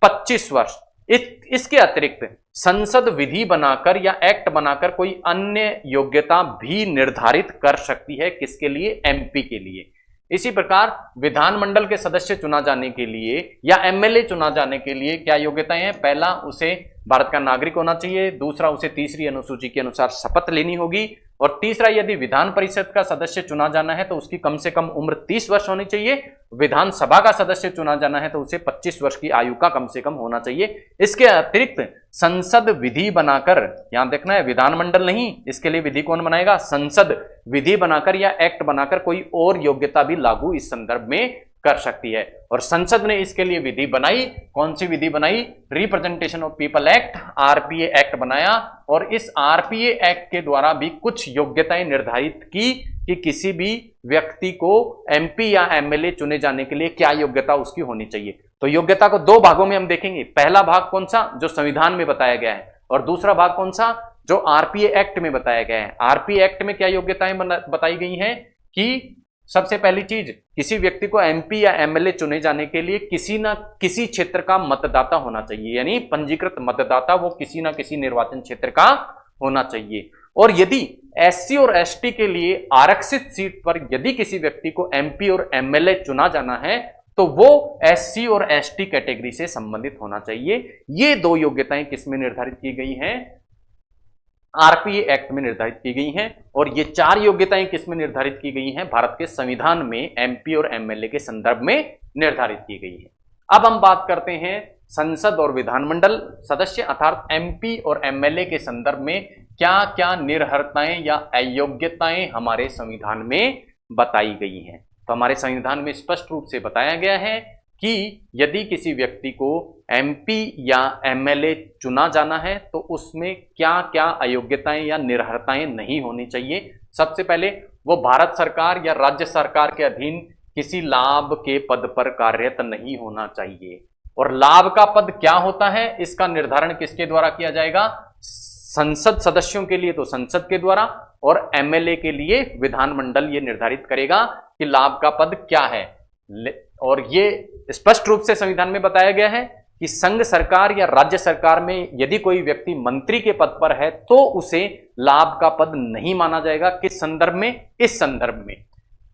25 वर्ष। इसके अतिरिक्त संसद विधि बनाकर या एक्ट बनाकर कोई अन्य योग्यता भी निर्धारित कर सकती है। किसके लिए? एमपी के लिए। इसी प्रकार विधानमंडल के सदस्य चुना जाने के लिए या एमएलए चुना जाने के लिए क्या योग्यताएं हैं? पहला, उसे भारत का नागरिक होना चाहिए। दूसरा, उसे तीसरी अनुसूची के अनुसार शपथ लेनी होगी। और तीसरा, यदि विधान परिषद का सदस्य चुना जाना है तो उसकी कम से कम उम्र 30 वर्ष होनी चाहिए। विधानसभा का सदस्य चुना जाना है तो उसे 25 वर्ष की आयु का कम से कम होना चाहिए। इसके अतिरिक्त संसद विधि बनाकर, यहां देखना है विधानमंडल नहीं, इसके लिए विधि कौन बनाएगा? संसद विधि बनाकर या एक्ट बनाकर कोई और योग्यता भी लागू इस संदर्भ में कर सकती है। और संसद ने इसके लिए विधि बनाई। कौन सी विधि बनाई? Representation of people act, RPA act बनाया। और इस आरपीए एक्ट के द्वारा भी कुछ योग्यताएं निर्धारित की कि किसी भी व्यक्ति को एमपी या एमएलए चुने जाने के लिए क्या योग्यता उसकी होनी चाहिए। तो योग्यता को दो भागों में हम देखेंगे। पहला भाग कौन सा? जो संविधान में बताया गया है। और दूसरा भाग कौन सा? जो आरपीए एक्ट में बताया गया है। आरपीए एक्ट में क्या योग्यताएं बताई गई हैं कि सबसे पहली चीज, किसी व्यक्ति को एमपी या एमएलए चुने जाने के लिए किसी ना किसी क्षेत्र का मतदाता होना चाहिए, यानी पंजीकृत मतदाता वो किसी ना किसी निर्वाचन क्षेत्र का होना चाहिए। और यदि एससी और एसटी के लिए आरक्षित सीट पर यदि किसी व्यक्ति को एमपी और एमएलए चुना जाना है तो वो एससी और एसटी कैटेगरी से संबंधित होना चाहिए। ये दो योग्यताएं किसमें निर्धारित की गई हैं? आरपीए एक्ट में निर्धारित की गई हैं। और ये चार योग्यताएं किसमें निर्धारित की गई हैं? भारत के संविधान में एमपी और एमएलए के संदर्भ में निर्धारित की गई है। अब हम बात करते हैं संसद और विधानमंडल सदस्य अर्थात एमपी और एमएलए के संदर्भ में क्या क्या निर्हरताएं या अयोग्यताएं हमारे संविधान में बताई गई हैं। तो हमारे संविधान में स्पष्ट रूप से बताया गया है कि यदि किसी व्यक्ति को एमपी या एमएलए चुना जाना है तो उसमें क्या क्या अयोग्यताएं या निर्हरताएं नहीं होनी चाहिए। सबसे पहले, वो भारत सरकार या राज्य सरकार के अधीन किसी लाभ के पद पर कार्यरत नहीं होना चाहिए। और लाभ का पद क्या होता है, इसका निर्धारण किसके द्वारा किया जाएगा? संसद सदस्यों के लिए तो संसद के द्वारा, और एमएलए के लिए विधानमंडल ये निर्धारित करेगा कि लाभ का पद क्या है। और ये स्पष्ट रूप से संविधान में बताया गया है कि संघ सरकार या राज्य सरकार में यदि कोई व्यक्ति मंत्री के पद पर है तो उसे लाभ का पद नहीं माना जाएगा। किस संदर्भ में? इस संदर्भ में।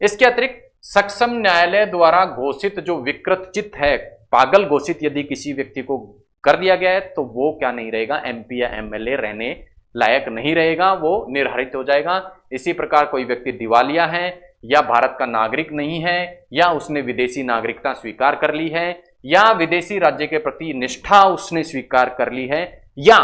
इसके अतिरिक्त सक्षम न्यायालय द्वारा घोषित जो विकृत चित्त है, पागल घोषित यदि किसी व्यक्ति को कर दिया गया है तो वो क्या नहीं रहेगा? एमपी या एमएलए रहने लायक नहीं रहेगा, वो निर्धारित हो जाएगा। इसी प्रकार कोई व्यक्ति दिवालिया है या भारत का नागरिक नहीं है या उसने विदेशी नागरिकता स्वीकार कर ली है या विदेशी राज्य के प्रति निष्ठा उसने स्वीकार कर ली है या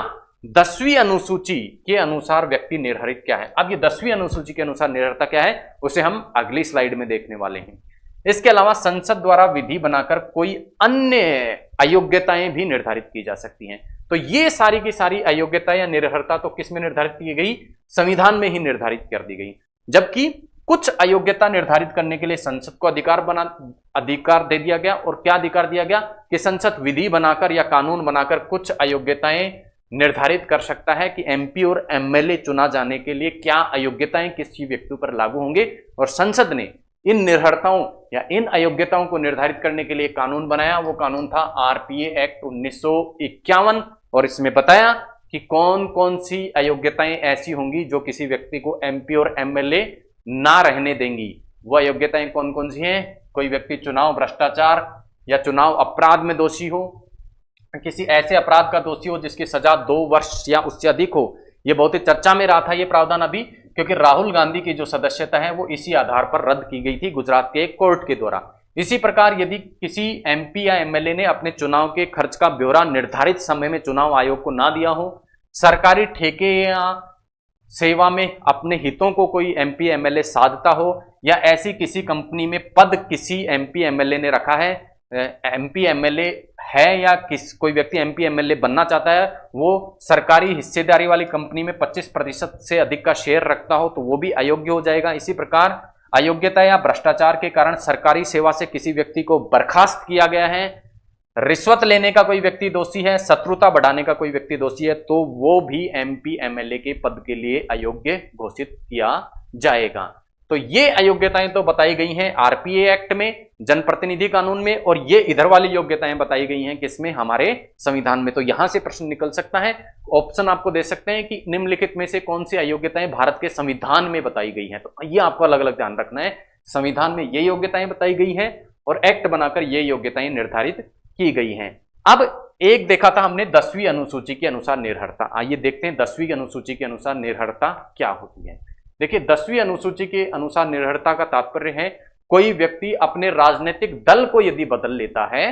10वीं अनुसूची के अनुसार व्यक्ति निर्धारित क्या है। अब ये 10वीं अनुसूची के अनुसार निर्धारित क्या है उसे हम अगली स्लाइड में देखने वाले हैं। इसके अलावा संसद द्वारा विधि बनाकर कोई अन्य अयोग्यताएं भी निर्धारित की जा सकती हैं। तो ये सारी की सारी अयोग्यता या निर्भरता तो किस में निर्धारित की गई? संविधान में ही निर्धारित कर दी गई। जबकि कुछ अयोग्यता निर्धारित करने के लिए संसद को अधिकार दे दिया गया। और क्या अधिकार दिया गया? कि संसद विधि बनाकर या कानून बनाकर कुछ अयोग्यताएं निर्धारित कर सकता है कि एमपी और एमएलए चुना जाने के लिए क्या अयोग्यताएं किसी व्यक्ति पर लागू होंगे। और संसद ने इन निर्भरताओं या इन अयोग्यताओं को निर्धारित करने के लिए कानून बनाया। वो कानून था आरपीए एक्ट 1951। और इसमें बताया कि कौन कौन सी अयोग्यताएं ऐसी होंगी जो किसी व्यक्ति को एमपी और एमएलए ना रहने देंगी। वह योग्यताएं कौन कौन सी हैं? कोई व्यक्ति चुनाव भ्रष्टाचार या चुनाव अपराध में दोषी हो, किसी ऐसे अपराध का दोषी हो जिसकी सजा 2 वर्ष या उससे अधिक हो। यह बहुत ही चर्चा में रहा था ये प्रावधान अभी, क्योंकि राहुल गांधी की जो सदस्यता है वो इसी आधार पर रद्द की गई थी गुजरात के एक कोर्ट के द्वारा। इसी प्रकार यदि किसी एमपी या एमएलए ने अपने चुनाव के खर्च का ब्यौरा निर्धारित समय में चुनाव आयोग को ना दिया हो, सरकारी ठेके या सेवा में अपने हितों को कोई एमपी एमएलए साधता हो, या ऐसी किसी कंपनी में पद किसी एमपी एमएलए ने रखा है, एमपी एमएलए है या कोई व्यक्ति एमपी एमएलए बनना चाहता है, वो सरकारी हिस्सेदारी वाली कंपनी में 25% से अधिक का शेयर रखता हो तो वो भी अयोग्य हो जाएगा। इसी प्रकार अयोग्यता या भ्रष्टाचार के कारण सरकारी सेवा से किसी व्यक्ति को बर्खास्त किया गया है, रिश्वत लेने का कोई व्यक्ति दोषी है, शत्रुता बढ़ाने का कोई व्यक्ति दोषी है, तो वो भी एमपी एमएलए के पद के लिए अयोग्य घोषित किया जाएगा। तो ये अयोग्यताएं तो बताई गई हैं आरपीए एक्ट में, जनप्रतिनिधि कानून में, और ये इधर वाली योग्यताएं बताई गई हैं किसमें? हमारे संविधान में। तो यहां से प्रश्न निकल सकता है, ऑप्शन आपको दे सकते हैं कि निम्नलिखित में से कौन सी अयोग्यताएं भारत के संविधान में बताई गई हैं। तो ये आपको अलग अलग ध्यान रखना है। संविधान में ये योग्यताएं बताई गई हैं और एक्ट बनाकर ये योग्यताएं निर्धारित की गई हैं। अब एक देखा था हमने 10वीं अनुसूची के अनुसार निर्भरता। आइए देखते हैं 10वीं अनुसूची के अनुसार निर्भरता क्या होती है। देखिए 10वीं अनुसूची के अनुसार निर्भरता का तात्पर्य है कोई व्यक्ति अपने राजनीतिक दल को यदि बदल लेता है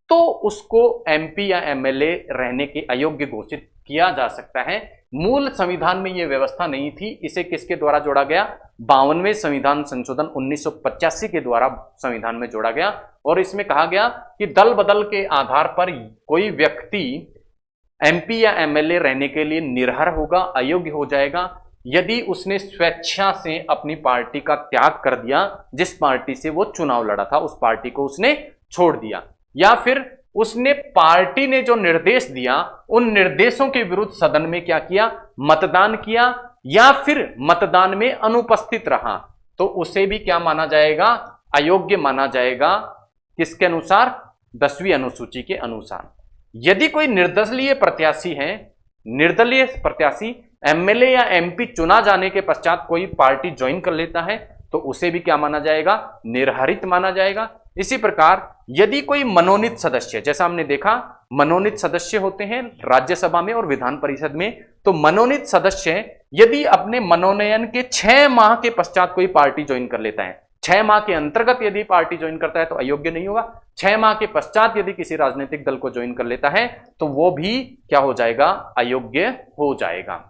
तो उसको एमपी या एमएलए रहने के अयोग्य घोषित किया जा सकता है। मूल संविधान में यह व्यवस्था नहीं थी, इसे किसके द्वारा जोड़ा गया? 52वें संविधान संशोधन 1985 के द्वारा संविधान में जोड़ा गया और इसमें कहा गया कि दल बदल के आधार पर कोई व्यक्ति एमपी या एमएलए रहने के लिए निर्हर होगा, अयोग्य हो जाएगा यदि उसने स्वेच्छा से अपनी पार्टी का त्याग कर दिया, जिस पार्टी से वो चुनाव लड़ा था उस पार्टी को उसने छोड़ दिया, या फिर उसने पार्टी ने जो निर्देश दिया उन निर्देशों के विरुद्ध सदन में क्या किया? मतदान किया, या फिर मतदान में अनुपस्थित रहा, तो उसे भी क्या माना जाएगा? अयोग्य माना जाएगा। किसके अनुसार? 10वीं अनुसूची के अनुसार। यदि कोई निर्दलीय प्रत्याशी है, निर्दलीय प्रत्याशी एमएलए या एमपी चुना जाने के पश्चात कोई पार्टी ज्वाइन कर लेता है तो उसे भी क्या माना जाएगा? निर्हरित माना जाएगा। इसी प्रकार यदि कोई मनोनीत सदस्य, जैसा हमने देखा मनोनीत सदस्य होते हैं राज्यसभा में और विधान परिषद में, तो मनोनीत सदस्य यदि अपने मनोनयन के 6 माह के पश्चात कोई पार्टी ज्वाइन कर लेता है, 6 माह के अंतर्गत यदि पार्टी ज्वाइन करता है तो अयोग्य नहीं होगा। 6 माह के पश्चात यदि किसी राजनीतिक दल को ज्वाइन कर लेता है तो वो भी क्या हो जाएगा? अयोग्य हो जाएगा।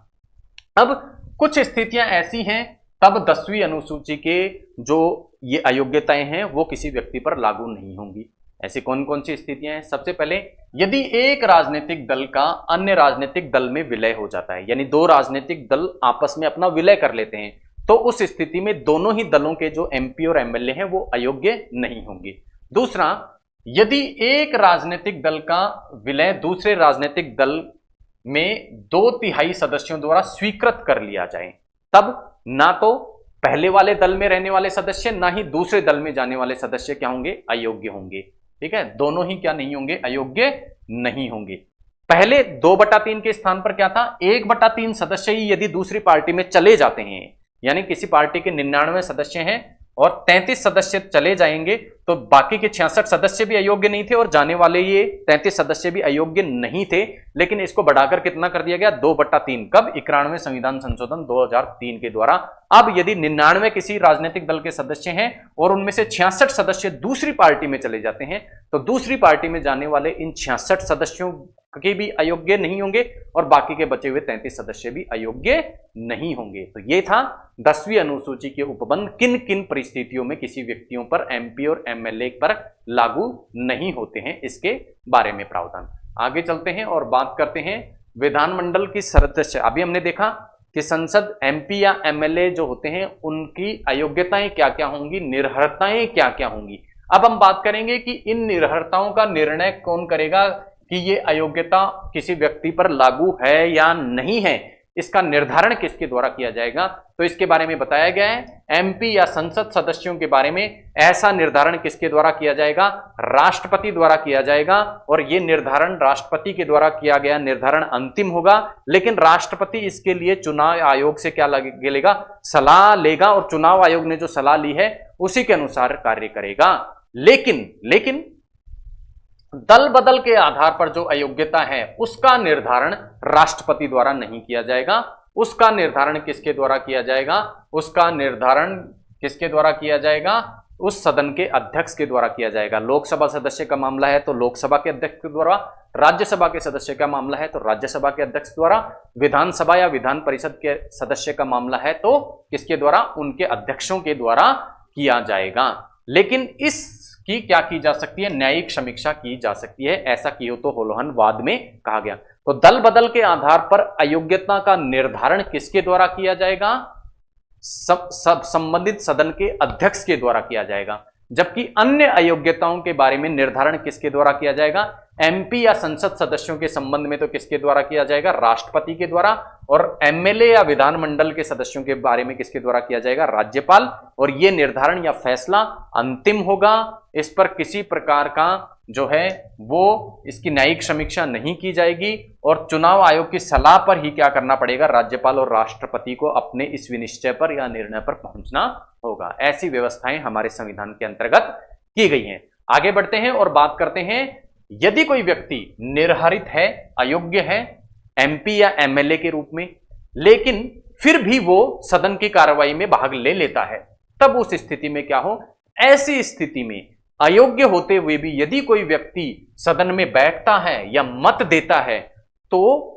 अब कुछ स्थितियां ऐसी हैं तब 10वीं अनुसूची के जो ये अयोग्यताएं हैं वो किसी व्यक्ति पर लागू नहीं होंगी। ऐसी कौन कौन सी स्थितियां हैं? सबसे पहले यदि एक राजनीतिक दल का अन्य राजनीतिक दल में विलय हो जाता है, यानी 2 राजनीतिक दल आपस में अपना विलय कर लेते हैं, तो उस स्थिति में दोनों ही दलों के जो एमपी और एमएलए हैं वो अयोग्य नहीं होंगे। दूसरा, यदि एक राजनीतिक दल का विलय दूसरे राजनीतिक दल में 2/3 सदस्यों द्वारा स्वीकृत कर लिया जाए, तब ना तो पहले वाले दल में रहने वाले सदस्य ना ही दूसरे दल में जाने वाले सदस्य क्या होंगे? अयोग्य होंगे। ठीक है, दोनों ही क्या नहीं होंगे? अयोग्य नहीं होंगे। पहले 2/3 के स्थान पर क्या था? 1/3 सदस्य ही यदि दूसरी पार्टी में चले जाते हैं, यानी किसी पार्टी के 99 सदस्य हैं और 33 सदस्य चले जाएंगे तो बाकी के 66 सदस्य भी अयोग्य नहीं थे और जाने वाले ये 33 सदस्य भी अयोग्य नहीं थे, लेकिन इसको बढ़ाकर कितना कर दिया गया? 2/3। कब? 91वें संविधान संशोधन 2003 के द्वारा। अब यदि 99 किसी राजनीतिक दल के सदस्य हैं और उनमें से 66 सदस्य दूसरी पार्टी में चले जाते हैं तो दूसरी पार्टी में जाने वाले इन 66 सदस्यों के भी अयोग्य नहीं होंगे और बाकी के बचे हुए 33 सदस्य भी अयोग्य नहीं होंगे। तो ये था 10वीं अनुसूची के उपबंध किन किन परिस्थितियों में किसी व्यक्तियों पर एमपी और एमएलए पर लागू नहीं होते हैं, इसके बारे में प्रावधान। आगे चलते हैं और बात करते हैं विधानमंडल की सदस्य। अभी हमने देखा कि संसद एमपी या एमएलए जो होते हैं उनकी अयोग्यताएं क्या क्या होंगी, निर्भरताएं क्या क्या होंगी। अब हम बात करेंगे कि इन निर्भरताओं का निर्णय कौन करेगा कि ये अयोग्यता किसी व्यक्ति पर लागू है या नहीं है, इसका निर्धारण किसके द्वारा किया जाएगा। तो इसके बारे में बताया गया है एमपी या संसद सदस्यों के बारे में ऐसा निर्धारण किसके द्वारा किया जाएगा? राष्ट्रपति द्वारा किया जाएगा। और ये निर्धारण राष्ट्रपति के द्वारा किया गया निर्धारण अंतिम होगा, लेकिन राष्ट्रपति इसके लिए चुनाव आयोग से क्या लेगा? सलाह लेगा और चुनाव आयोग ने जो सलाह ली है उसी के अनुसार कार्य करेगा। लेकिन दल बदल के आधार पर जो अयोग्यता है उसका निर्धारण राष्ट्रपति द्वारा नहीं किया जाएगा। उसका निर्धारण किसके द्वारा किया जाएगा? उसका निर्धारण किसके द्वारा किया जाएगा? उस सदन के अध्यक्ष के द्वारा किया जाएगा। लोकसभा सदस्य का मामला है तो लोकसभा के अध्यक्ष के द्वारा, राज्यसभा के सदस्य का मामला है तो राज्यसभा के अध्यक्ष द्वारा, विधानसभा या विधान परिषद के सदस्य का मामला है तो किसके द्वारा? उनके अध्यक्षों के द्वारा किया जाएगा। लेकिन इसकी क्या की जा सकती है? न्यायिक समीक्षा की जा सकती है। ऐसा कियोतो होलोहन-वाद में कहा गया। तो दल बदल के आधार पर अयोग्यता का निर्धारण किसके द्वारा किया जाएगा? संबंधित सदन के अध्यक्ष के द्वारा किया जाएगा। जबकि अन्य अयोग्यताओं के बारे में निर्धारण किसके द्वारा किया जाएगा? एमपी या संसद सदस्यों के संबंध में तो किसके द्वारा किया जाएगा, राष्ट्रपति के द्वारा, और एमएलए या विधानमंडल के सदस्यों के बारे में किसके द्वारा किया जाएगा, राज्यपाल। और यह निर्धारण या फैसला अंतिम होगा, इस पर किसी प्रकार का जो है वो इसकी न्यायिक समीक्षा नहीं की जाएगी, और चुनाव आयोग की सलाह पर ही क्या करना पड़ेगा, राज्यपाल और राष्ट्रपति को अपने इस विनिश्चय पर या निर्णय पर पहुंचना होगा। ऐसी व्यवस्थाएं हमारे संविधान के अंतर्गत की गई हैं। आगे बढ़ते हैं और बात करते हैं, यदि कोई व्यक्ति निर्हरित है, अयोग्य है एमपी या एमएलए के रूप में, लेकिन फिर भी वो सदन की कार्रवाई में भाग ले लेता है, तब उस स्थिति में क्या हो, ऐसी स्थिति में अयोग्य होते हुए भी यदि कोई व्यक्ति सदन में बैठता है या मत देता है तो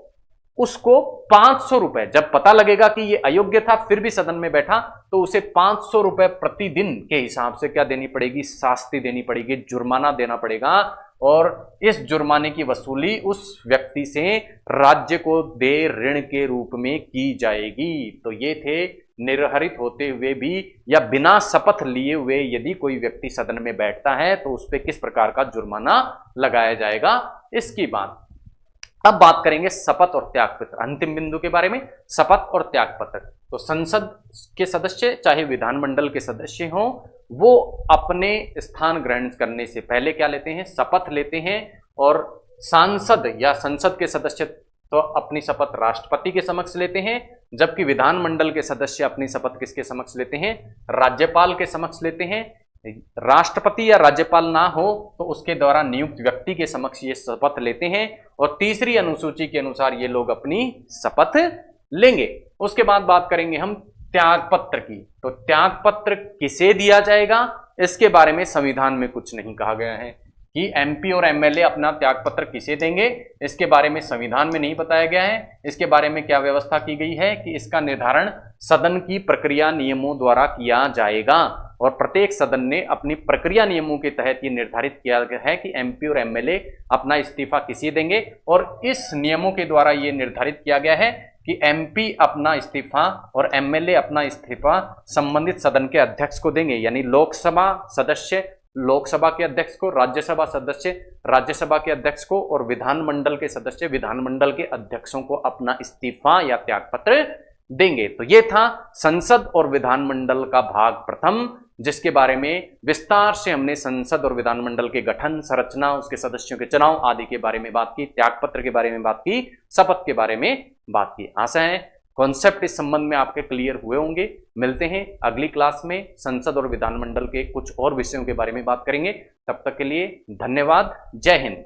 उसको 500 रुपए, जब पता लगेगा कि ये अयोग्य था फिर भी सदन में बैठा, तो उसे 500 रुपए प्रतिदिन के हिसाब से क्या देनी पड़ेगी, शास्ति देनी पड़ेगी, जुर्माना देना पड़ेगा। और इस जुर्माने की वसूली उस व्यक्ति से राज्य को दे ऋण के रूप में की जाएगी। तो ये थे निर्हरित होते हुए भी या बिना शपथ लिए हुए यदि कोई व्यक्ति सदन में बैठता है तो उस पर किस प्रकार का जुर्माना लगाया जाएगा, इसकी बात। अब बात करेंगे शपथ और त्यागपत्र, अंतिम बिंदु के बारे में, शपथ और त्यागपत्र। तो संसद के सदस्य चाहे विधानमंडल के सदस्य हों, वो अपने स्थान ग्रहण करने से पहले क्या लेते हैं, शपथ लेते हैं। और सांसद या संसद के सदस्य तो अपनी शपथ राष्ट्रपति के समक्ष लेते हैं, जबकि विधानमंडल के सदस्य अपनी शपथ किसके समक्ष लेते हैं, राज्यपाल के समक्ष लेते हैं। राष्ट्रपति या राज्यपाल ना हो तो उसके द्वारा नियुक्त व्यक्ति के समक्ष ये शपथ लेते हैं। और तीसरी अनुसूची के अनुसार ये लोग अपनी शपथ लेंगे। उसके बाद बात करेंगे हम त्यागपत्र की। तो त्यागपत्र किसे दिया जाएगा, इसके बारे में संविधान में कुछ नहीं कहा गया है कि एमपी और एमएलए अपना त्यागपत्र किसे देंगे, इसके बारे में संविधान में नहीं बताया गया है। इसके बारे में क्या व्यवस्था की गई है कि इसका निर्धारण सदन की प्रक्रिया नियमों द्वारा किया जाएगा, और प्रत्येक सदन ने अपनी प्रक्रिया नियमों के तहत ये निर्धारित किया गया है कि एमपी और एमएलए अपना इस्तीफा किसे देंगे। और इस नियमों के द्वारा ये निर्धारित किया गया है कि एमपी अपना इस्तीफा और एमएलए अपना इस्तीफा संबंधित सदन के अध्यक्ष को देंगे, यानी लोकसभा सदस्य लोकसभा के अध्यक्ष को, राज्यसभा सदस्य राज्यसभा के अध्यक्ष को, और विधानमंडल के सदस्य विधानमंडल के अध्यक्षों को अपना इस्तीफा या त्यागपत्र देंगे। तो ये था संसद और विधानमंडल का भाग प्रथम, जिसके बारे में विस्तार से हमने संसद और विधानमंडल के गठन, संरचना, उसके सदस्यों के चुनाव आदि के बारे में बात की, त्यागपत्र के बारे में बात की, शपथ के बारे में बात की। आशा है कॉन्सेप्ट इस संबंध में आपके क्लियर हुए होंगे। मिलते हैं अगली क्लास में, संसद और विधानमंडल के कुछ और विषयों के बारे में बात करेंगे। तब तक के लिए धन्यवाद। जय हिंद।